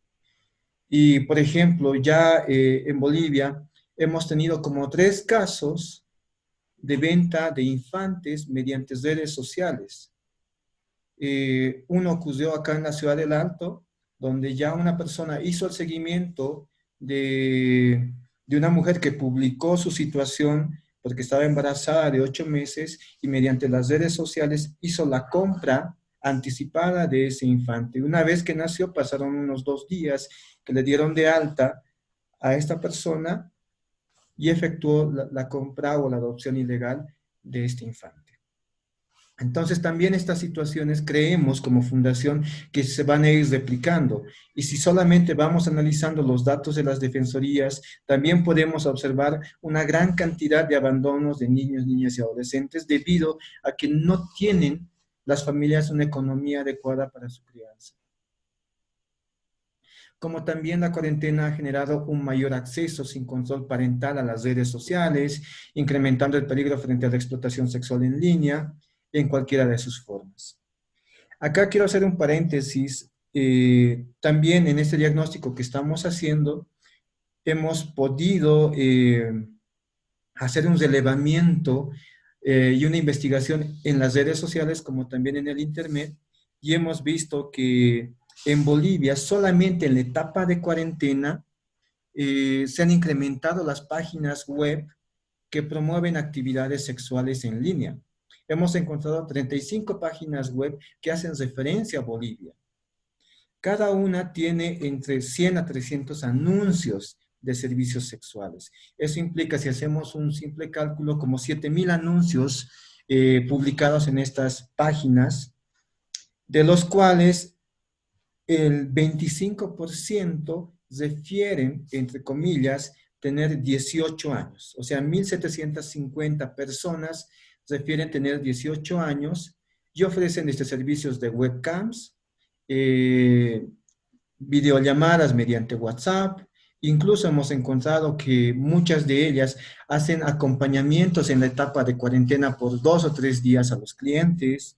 Y, por ejemplo, ya en Bolivia hemos tenido como 3 casos de venta de infantes mediante redes sociales. Uno ocurrió acá en la ciudad del Alto, donde ya una persona hizo el seguimiento de una mujer que publicó su situación porque estaba embarazada de 8 meses y mediante las redes sociales hizo la compra anticipada de ese infante. Una vez que nació, pasaron unos 2 días que le dieron de alta a esta persona y efectuó la compra o la adopción ilegal de este infante. Entonces también estas situaciones creemos como fundación que se van a ir replicando y si solamente vamos analizando los datos de las defensorías, también podemos observar una gran cantidad de abandonos de niños, niñas y adolescentes debido a que no tienen las familias una economía adecuada para su crianza. Como también la cuarentena ha generado un mayor acceso sin control parental a las redes sociales, incrementando el peligro frente a la explotación sexual en línea, en cualquiera de sus formas. Acá quiero hacer un paréntesis. También en este diagnóstico que estamos haciendo, hemos podido hacer un relevamiento y una investigación en las redes sociales como también en el internet y hemos visto que en Bolivia solamente en la etapa de cuarentena se han incrementado las páginas web que promueven actividades sexuales en línea. Hemos encontrado 35 páginas web que hacen referencia a Bolivia. Cada una tiene entre 100 a 300 anuncios de servicios sexuales. Eso implica, si hacemos un simple cálculo, como 7,000 anuncios publicados en estas páginas, de los cuales el 25% refieren, entre comillas, tener 18 años. O sea, 1,750 personas refieren tener 18 años y ofrecen estos servicios de webcams, videollamadas mediante WhatsApp. Incluso hemos encontrado que muchas de ellas hacen acompañamientos en la etapa de cuarentena por 2 o 3 días a los clientes.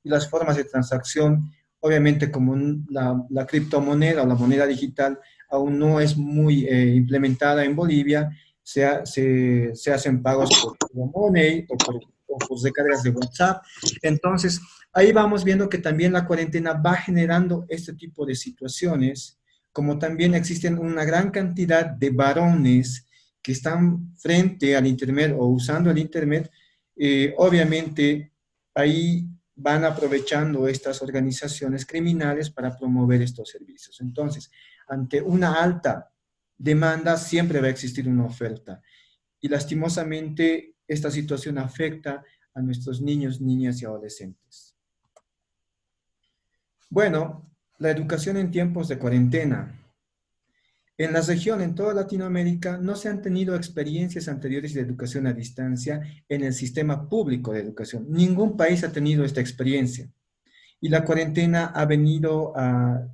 Y las formas de transacción, obviamente como la criptomoneda o la moneda digital aún no es muy implementada en Bolivia, se hacen pagos por Money o por recargas de WhatsApp. Entonces, ahí vamos viendo que también la cuarentena va generando este tipo de situaciones, como también existen una gran cantidad de varones que están frente al Internet o usando el Internet. Obviamente, ahí van aprovechando estas organizaciones criminales para promover estos servicios. Entonces, ante una alta demanda, siempre va a existir una oferta. Y lastimosamente, esta situación afecta a nuestros niños, niñas y adolescentes. Bueno, la educación en tiempos de cuarentena. En la región, en toda Latinoamérica, no se han tenido experiencias anteriores de educación a distancia en el sistema público de educación. Ningún país ha tenido esta experiencia. Y la cuarentena ha venido a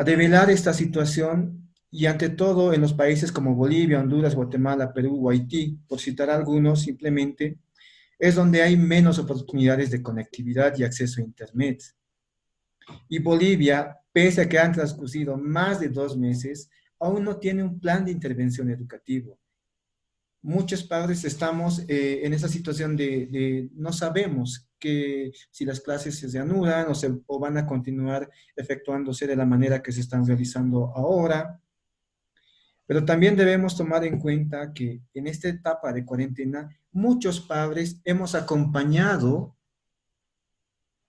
develar esta situación, y ante todo en los países como Bolivia, Honduras, Guatemala, Perú o Haití, por citar algunos simplemente, es donde hay menos oportunidades de conectividad y acceso a Internet. Y Bolivia, pese a que han transcurrido más de 2 meses, aún no tiene un plan de intervención educativo. Muchos padres estamos en esa situación de no sabemos que si las clases se reanudan o van a continuar efectuándose de la manera que se están realizando ahora. Pero también debemos tomar en cuenta que en esta etapa de cuarentena, muchos padres hemos acompañado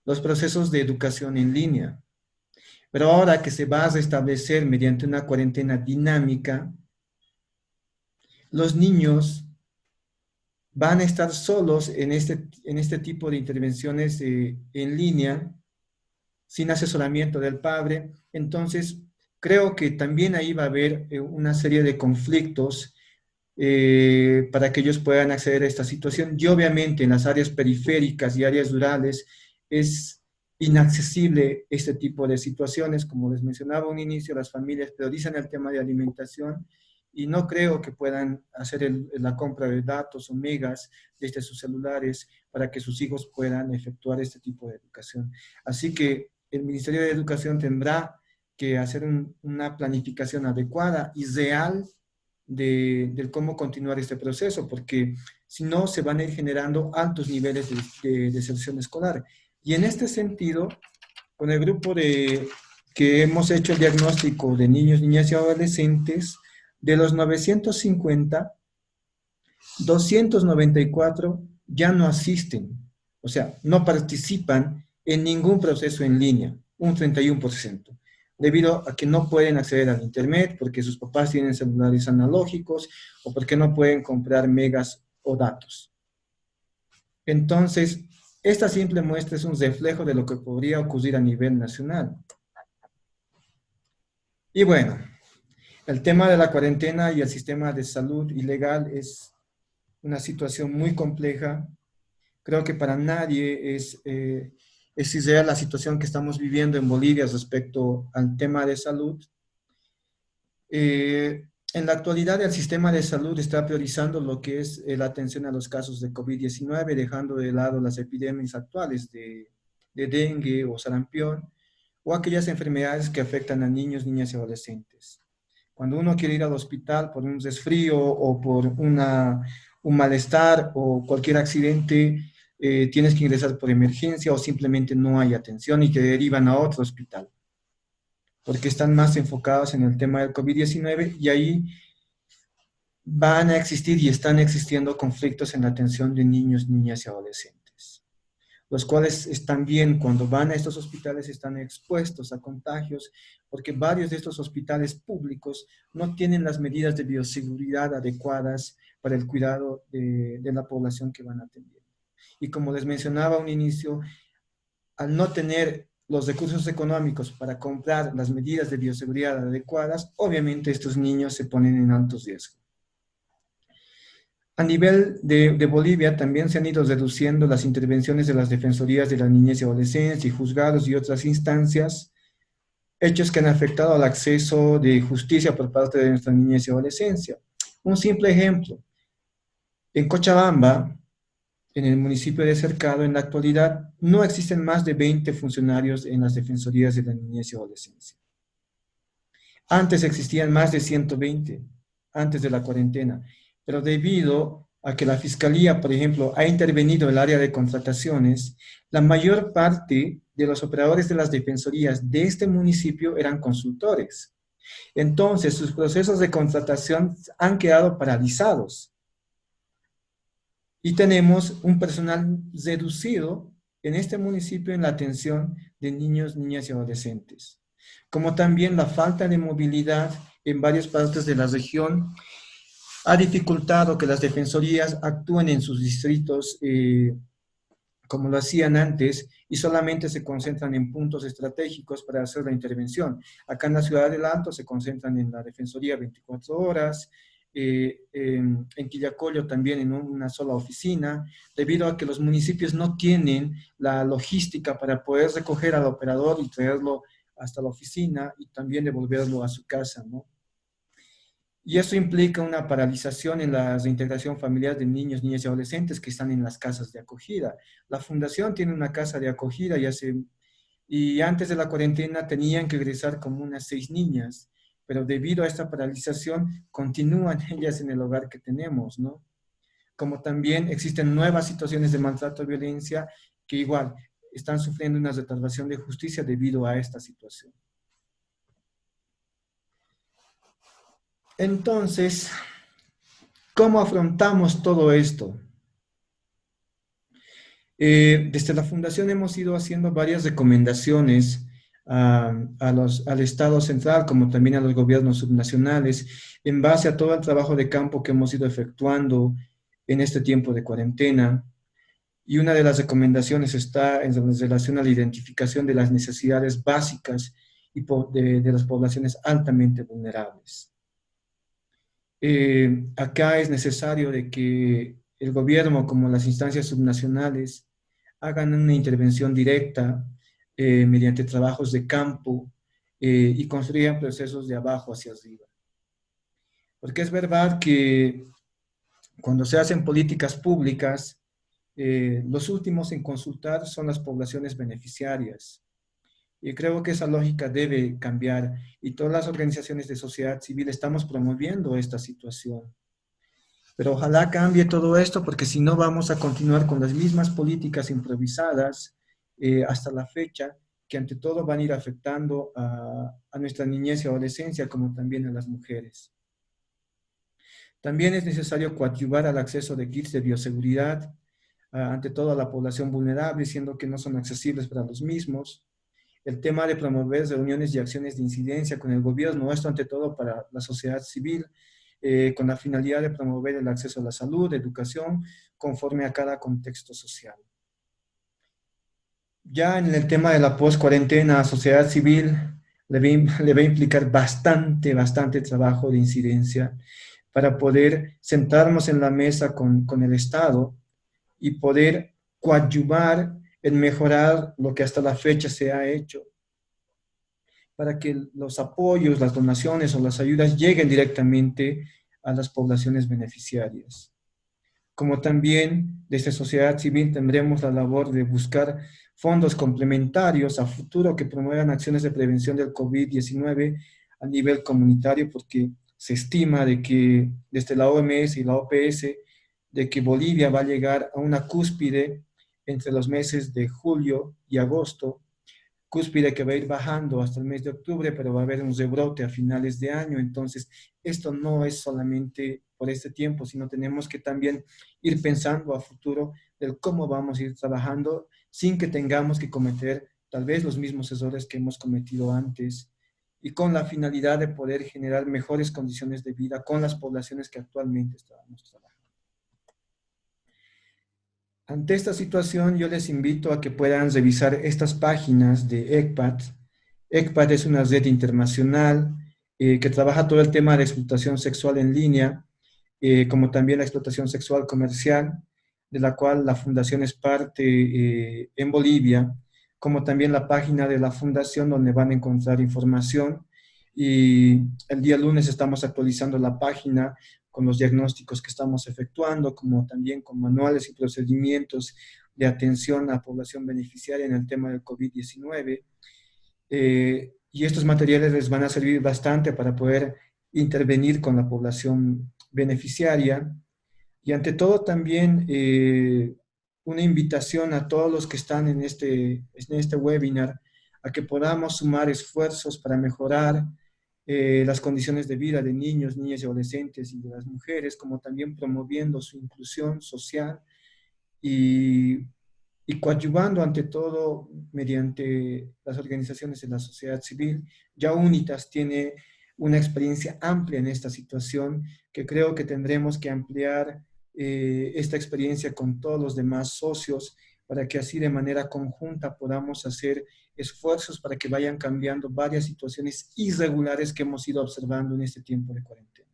los procesos de educación en línea. Pero ahora que se va a restablecer mediante una cuarentena dinámica, los niños van a estar solos en este tipo de intervenciones en línea, sin asesoramiento del padre. Entonces, creo que también ahí va a haber una serie de conflictos para que ellos puedan acceder a esta situación. Y obviamente en las áreas periféricas y áreas rurales es inaccesible este tipo de situaciones. Como les mencionaba un inicio, las familias priorizan el tema de alimentación y no creo que puedan hacer la compra de datos o megas desde sus celulares para que sus hijos puedan efectuar este tipo de educación. Así que el Ministerio de Educación tendrá que hacer una planificación adecuada y real de cómo continuar este proceso, porque si no se van a ir generando altos niveles de deserción escolar. Y en este sentido, con el grupo que hemos hecho el diagnóstico de niños, niñas y adolescentes, de los 950, 294 ya no asisten, o sea, no participan en ningún proceso en línea, un 31%, debido a que no pueden acceder al Internet porque sus papás tienen celulares analógicos o porque no pueden comprar megas o datos. Entonces, esta simple muestra es un reflejo de lo que podría ocurrir a nivel nacional. Y bueno, el tema de la cuarentena y el sistema de salud ilegal es una situación muy compleja. Creo que para nadie es irreal la situación que estamos viviendo en Bolivia respecto al tema de salud. En la actualidad, el sistema de salud está priorizando lo que es la atención a los casos de COVID-19, dejando de lado las epidemias actuales de dengue o sarampión, o aquellas enfermedades que afectan a niños, niñas y adolescentes. Cuando uno quiere ir al hospital por un resfrío o por un malestar o cualquier accidente, tienes que ingresar por emergencia o simplemente no hay atención y te derivan a otro hospital, porque están más enfocados en el tema del COVID-19 y ahí van a existir y están existiendo conflictos en la atención de niños, niñas y adolescentes, los cuales también cuando van a estos hospitales están expuestos a contagios, porque varios de estos hospitales públicos no tienen las medidas de bioseguridad adecuadas para el cuidado de la población que van atendiendo. Y como les mencionaba a un inicio, al no tener los recursos económicos para comprar las medidas de bioseguridad adecuadas, obviamente estos niños se ponen en alto riesgo. A nivel de Bolivia también se han ido reduciendo las intervenciones de las defensorías de la niñez y adolescencia y juzgados y otras instancias, hechos que han afectado al acceso de justicia por parte de nuestra niñez y adolescencia. Un simple ejemplo, en Cochabamba, en el municipio de Cercado, en la actualidad no existen más de 20 funcionarios en las defensorías de la niñez y adolescencia. Antes existían más de 120, antes de la cuarentena, pero debido a que la Fiscalía, por ejemplo, ha intervenido en el área de contrataciones, la mayor parte de los operadores de las defensorías de este municipio eran consultores. Entonces, sus procesos de contratación han quedado paralizados. Y tenemos un personal reducido en este municipio en la atención de niños, niñas y adolescentes. Como también la falta de movilidad en varias partes de la región ha dificultado que las defensorías actúen en sus distritos como lo hacían antes y solamente se concentran en puntos estratégicos para hacer la intervención. Acá en la ciudad del Alto se concentran en la defensoría 24 horas, en Quillacollo también en una sola oficina, debido a que los municipios no tienen la logística para poder recoger al operador y traerlo hasta la oficina y también devolverlo a su casa, ¿no? Y eso implica una paralización en la reintegración familiar de niños, niñas y adolescentes que están en las casas de acogida. La fundación tiene una casa de acogida y antes de la cuarentena tenían que egresar como unas 6 niñas, pero debido a esta paralización continúan ellas en el hogar que tenemos, ¿no? Como también existen nuevas situaciones de maltrato y violencia que igual están sufriendo una retardación de justicia debido a esta situación. Entonces, ¿cómo afrontamos todo esto? Desde la Fundación hemos ido haciendo varias recomendaciones al Estado central, como también a los gobiernos subnacionales, en base a todo el trabajo de campo que hemos ido efectuando en este tiempo de cuarentena. Y una de las recomendaciones está en relación a la identificación de las necesidades básicas y de las poblaciones altamente vulnerables. Acá es necesario de que el gobierno, como las instancias subnacionales, hagan una intervención directa mediante trabajos de campo y construyan procesos de abajo hacia arriba. Porque es verdad que cuando se hacen políticas públicas, los últimos en consultar son las poblaciones beneficiarias. Y creo que esa lógica debe cambiar y todas las organizaciones de sociedad civil estamos promoviendo esta situación. Pero ojalá cambie todo esto porque si no vamos a continuar con las mismas políticas improvisadas hasta la fecha que ante todo van a ir afectando a nuestra niñez y adolescencia como también a las mujeres. También es necesario coadyuvar al acceso de kits de bioseguridad ante todo a la población vulnerable, siendo que no son accesibles para los mismos. El tema de promover reuniones y acciones de incidencia con el gobierno, esto ante todo para la sociedad civil, con la finalidad de promover el acceso a la salud, educación, conforme a cada contexto social. Ya en el tema de la post-cuarentena, sociedad civil le va a implicar bastante trabajo de incidencia para poder sentarnos en la mesa con el Estado y poder coadyuvar en mejorar lo que hasta la fecha se ha hecho, para que los apoyos, las donaciones o las ayudas lleguen directamente a las poblaciones beneficiarias. Como también desde sociedad civil tendremos la labor de buscar fondos complementarios a futuro que promuevan acciones de prevención del COVID-19 a nivel comunitario, porque se estima de que desde la OMS y la OPS de que Bolivia va a llegar a una cúspide entre los meses de julio y agosto, cúspide que va a ir bajando hasta el mes de octubre, pero va a haber un rebrote a finales de año. Entonces, esto no es solamente por este tiempo, sino tenemos que también ir pensando a futuro del cómo vamos a ir trabajando sin que tengamos que cometer tal vez los mismos errores que hemos cometido antes y con la finalidad de poder generar mejores condiciones de vida con las poblaciones que actualmente estamos trabajando. Ante esta situación, yo les invito a que puedan revisar estas páginas de ECPAT. ECPAT es una red internacional que trabaja todo el tema de explotación sexual en línea, como también la explotación sexual comercial, de la cual la fundación es parte en Bolivia, como también la página de la fundación donde van a encontrar información. Y el día lunes estamos actualizando la página con los diagnósticos que estamos efectuando, como también con manuales y procedimientos de atención a la población beneficiaria en el tema del COVID-19. Y estos materiales les van a servir bastante para poder intervenir con la población beneficiaria. Y ante todo también una invitación a todos los que están en este webinar a que podamos sumar esfuerzos para mejorar las condiciones de vida de niños, niñas y adolescentes y de las mujeres, como también promoviendo su inclusión social y, y coadyuvando ante todo mediante las organizaciones de la sociedad civil. Ya UNITAS tiene una experiencia amplia en esta situación que creo que tendremos que ampliar esta experiencia con todos los demás socios para que así de manera conjunta podamos hacer esfuerzos para que vayan cambiando varias situaciones irregulares que hemos ido observando en este tiempo de cuarentena.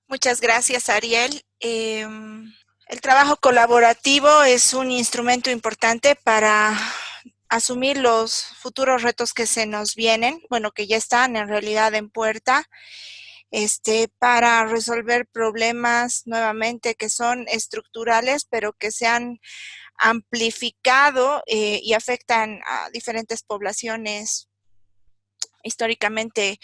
Muchas gracias, Ariel. El trabajo colaborativo es un instrumento importante para asumir los futuros retos que se nos vienen, bueno, que ya están en realidad en puerta, para resolver problemas nuevamente que son estructurales, pero que se han amplificado y afectan a diferentes poblaciones históricamente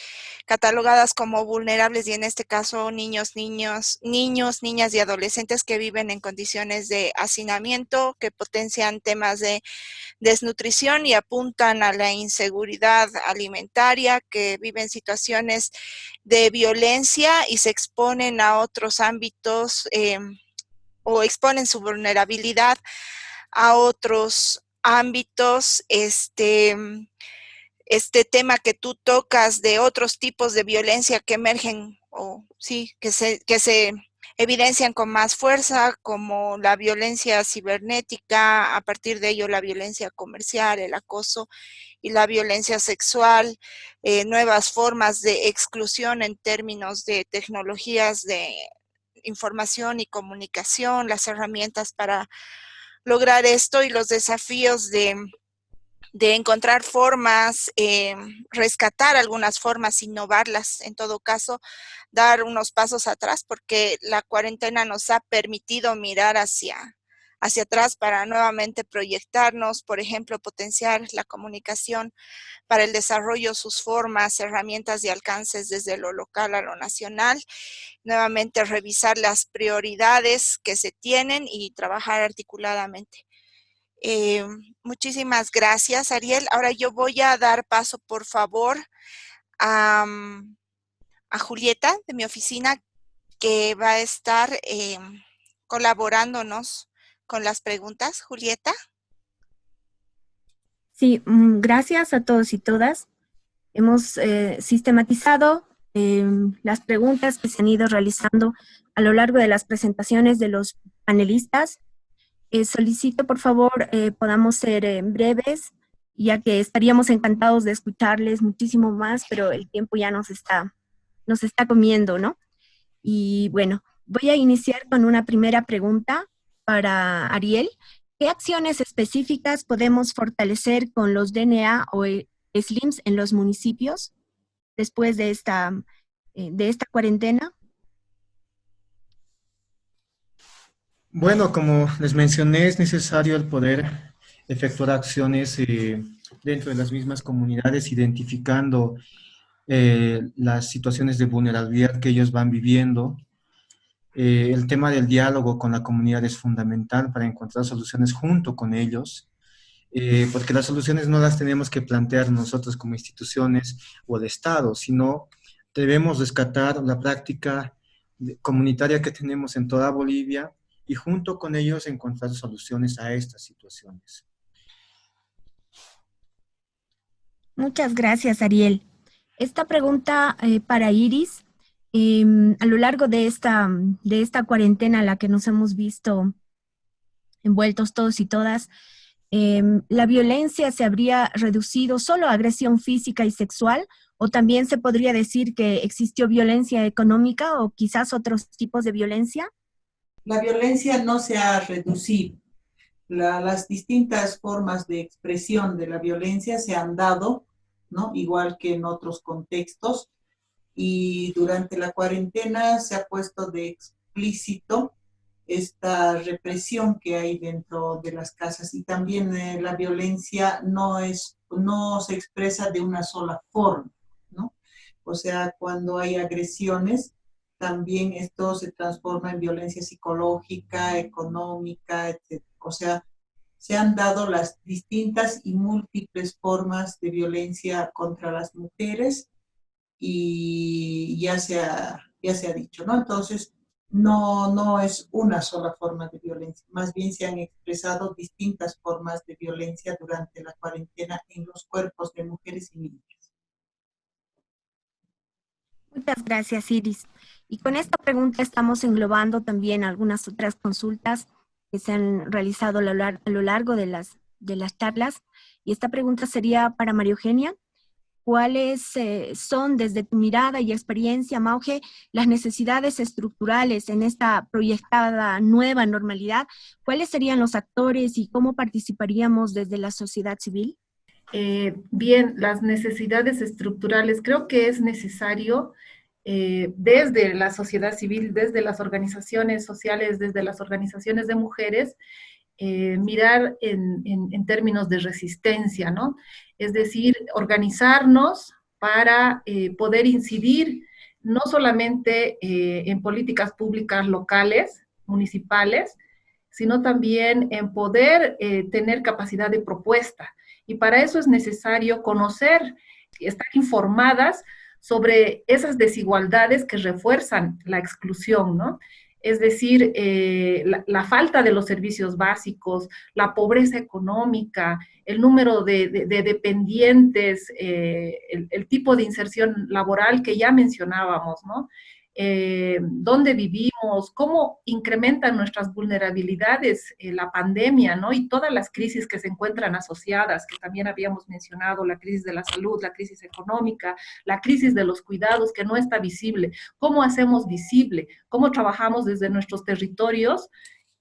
catalogadas como vulnerables, y en este caso niños, niñas y adolescentes que viven en condiciones de hacinamiento, que potencian temas de desnutrición y apuntan a la inseguridad alimentaria, que viven situaciones de violencia y se exponen a otros ámbitos o exponen su vulnerabilidad a otros ámbitos. Este tema que tú tocas de otros tipos de violencia que emergen o sí, que se evidencian con más fuerza, como la violencia cibernética, a partir de ello la violencia comercial, el acoso y la violencia sexual, nuevas formas de exclusión en términos de tecnologías de información y comunicación, las herramientas para lograr esto y los desafíos de encontrar formas, rescatar algunas formas, innovarlas, en todo caso, dar unos pasos atrás, porque la cuarentena nos ha permitido mirar hacia atrás para nuevamente proyectarnos, por ejemplo, potenciar la comunicación para el desarrollo, sus formas, herramientas y alcances desde lo local a lo nacional, nuevamente revisar las prioridades que se tienen y trabajar articuladamente. Muchísimas gracias, Ariel. Ahora yo voy a dar paso, por favor, a Julieta de mi oficina, que va a estar colaborándonos con las preguntas. Julieta. Sí, gracias a todos y todas. Hemos sistematizado las preguntas que se han ido realizando a lo largo de las presentaciones de los panelistas. Solicito, por favor, podamos ser breves, ya que estaríamos encantados de escucharles muchísimo más, pero el tiempo ya nos está comiendo, ¿no? Y bueno, voy a iniciar con una primera pregunta para Ariel. ¿Qué acciones específicas podemos fortalecer con los DNA o SLIMs en los municipios después de esta cuarentena? Bueno, como les mencioné, es necesario el poder efectuar acciones dentro de las mismas comunidades, identificando las situaciones de vulnerabilidad que ellos van viviendo. El tema del diálogo con la comunidad es fundamental para encontrar soluciones junto con ellos, porque las soluciones no las tenemos que plantear nosotros como instituciones o el Estado, sino Debemos rescatar la práctica comunitaria que tenemos en toda Bolivia y junto con ellos encontrar soluciones a estas situaciones. Muchas gracias, Ariel. Esta pregunta para Iris, a lo largo de esta cuarentena a la que nos hemos visto envueltos todos y todas, ¿la violencia se habría reducido solo a agresión física y sexual? ¿O también se podría decir que existió violencia económica o quizás otros tipos de violencia? La violencia no se ha reducido. Las distintas formas de expresión de la violencia se han dado, ¿no? Igual que en otros contextos. Y durante la cuarentena se ha puesto de explícito esta represión que hay dentro de las casas, y también la violencia no se expresa de una sola forma, ¿no? O sea, cuando hay agresiones, también esto se transforma en violencia psicológica, económica, etc. O sea, se han dado las distintas y múltiples formas de violencia contra las mujeres, y ya se ha dicho, ¿no? Entonces, no es una sola forma de violencia, más bien se han expresado distintas formas de violencia durante la cuarentena en los cuerpos de mujeres y niños. Muchas gracias, Iris. Y con esta pregunta estamos englobando también algunas otras consultas que se han realizado a lo largo de las charlas. Y esta pregunta sería para María Eugenia. ¿Cuáles son, desde tu mirada y experiencia, Mauge, las necesidades estructurales en esta proyectada nueva normalidad? ¿Cuáles serían los actores y cómo participaríamos desde la sociedad civil? Bien, las necesidades estructurales, creo que es necesario desde la sociedad civil, desde las organizaciones sociales, desde las organizaciones de mujeres, mirar en términos de resistencia, ¿no? Es decir, organizarnos para poder incidir no solamente en políticas públicas locales, municipales, sino también en poder tener capacidad de propuesta. Y para eso es necesario conocer, estar informadas sobre esas desigualdades que refuerzan la exclusión, ¿no? Es decir, la falta de los servicios básicos, la pobreza económica, el número de dependientes, el tipo de inserción laboral que ya mencionábamos, ¿no? Dónde vivimos, cómo incrementan nuestras vulnerabilidades la pandemia, ¿no? Y todas las crisis que se encuentran asociadas, que también habíamos mencionado, la crisis de la salud, la crisis económica, la crisis de los cuidados que no está visible. ¿Cómo hacemos visible? ¿Cómo trabajamos desde nuestros territorios?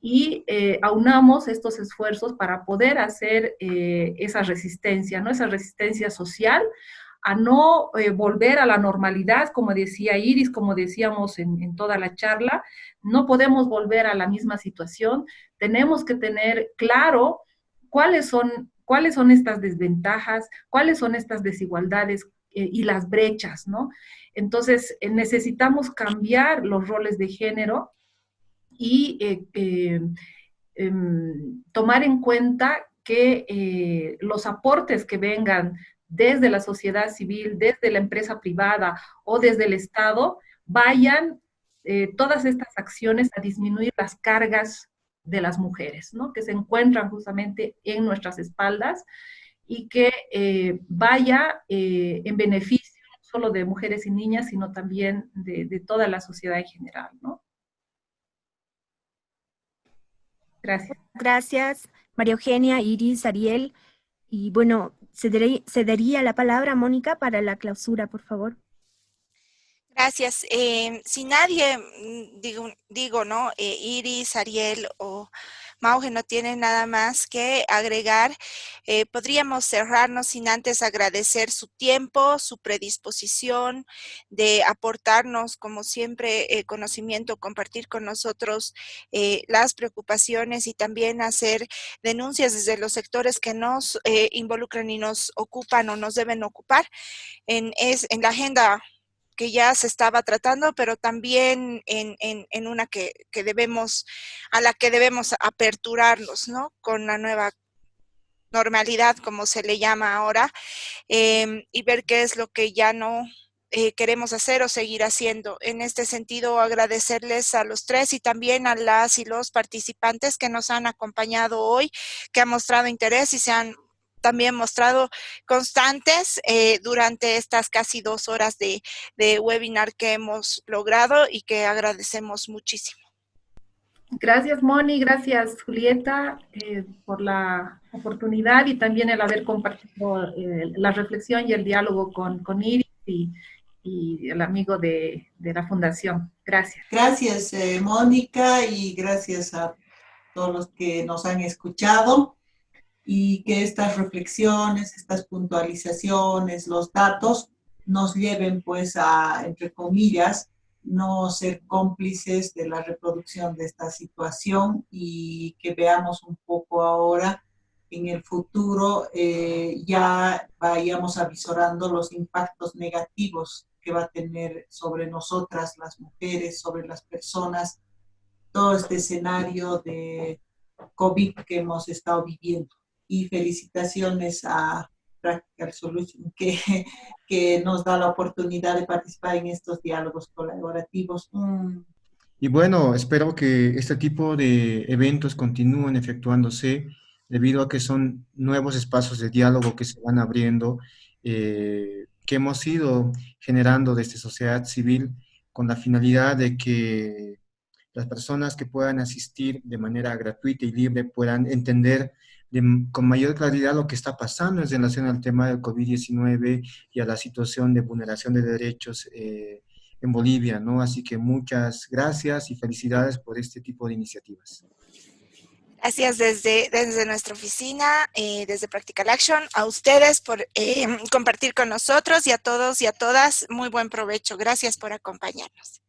Y aunamos estos esfuerzos para poder hacer esa resistencia, ¿no? Esa resistencia social a no volver a la normalidad, como decía Iris, como decíamos en toda la charla, no podemos volver a la misma situación, tenemos que tener claro cuáles son estas desventajas, cuáles son estas desigualdades y las brechas, ¿no? Entonces, necesitamos cambiar los roles de género y tomar en cuenta que los aportes que vengan desde la sociedad civil, desde la empresa privada o desde el Estado, vayan todas estas acciones a disminuir las cargas de las mujeres, ¿no? Que se encuentran justamente en nuestras espaldas y que vaya en beneficio no solo de mujeres y niñas, sino también de toda la sociedad en general, ¿no? Gracias. Gracias, María Eugenia, Iris, Ariel. Y bueno, cedería la palabra a Mónica para la clausura, por favor. Gracias. Si nadie, digo, ¿no? Iris, Ariel o Mauge no tienen nada más que agregar, podríamos cerrarnos sin antes agradecer su tiempo, su predisposición de aportarnos, como siempre, conocimiento, compartir con nosotros las preocupaciones y también hacer denuncias desde los sectores que nos involucran y nos ocupan o nos deben ocupar en la agenda que ya se estaba tratando, pero también en una a la que debemos aperturarnos, ¿no? Con la nueva normalidad, como se le llama ahora, y ver qué es lo que ya no queremos hacer o seguir haciendo. En este sentido, agradecerles a los tres y también a las y los participantes que nos han acompañado hoy, que han mostrado interés y se han también mostrado constantes durante estas casi 2 horas de webinar que hemos logrado y que agradecemos muchísimo. Gracias, Moni, gracias, Julieta, por la oportunidad y también el haber compartido la reflexión y el diálogo con Iris y el amigo de la Fundación. Gracias. Gracias, Mónica, y gracias a todos los que nos han escuchado, y que estas reflexiones, estas puntualizaciones, los datos nos lleven pues a, entre comillas, no ser cómplices de la reproducción de esta situación, y que veamos un poco ahora en el futuro, ya vayamos avisorando los impactos negativos que va a tener sobre nosotras, las mujeres, sobre las personas, todo este escenario de COVID que hemos estado viviendo. Y felicitaciones a Practical Solution, que nos da la oportunidad de participar en estos diálogos colaborativos. Y bueno, espero que este tipo de eventos continúen efectuándose debido a que son nuevos espacios de diálogo que se van abriendo, que hemos ido generando desde sociedad civil con la finalidad de que las personas que puedan asistir de manera gratuita y libre puedan entender con mayor claridad lo que está pasando en relación al tema del COVID-19 y a la situación de vulneración de derechos en Bolivia, ¿no? Así que muchas gracias y felicidades por este tipo de iniciativas. Gracias desde nuestra oficina, desde Practical Action, a ustedes por compartir con nosotros, y a todos y a todas, muy buen provecho. Gracias por acompañarnos.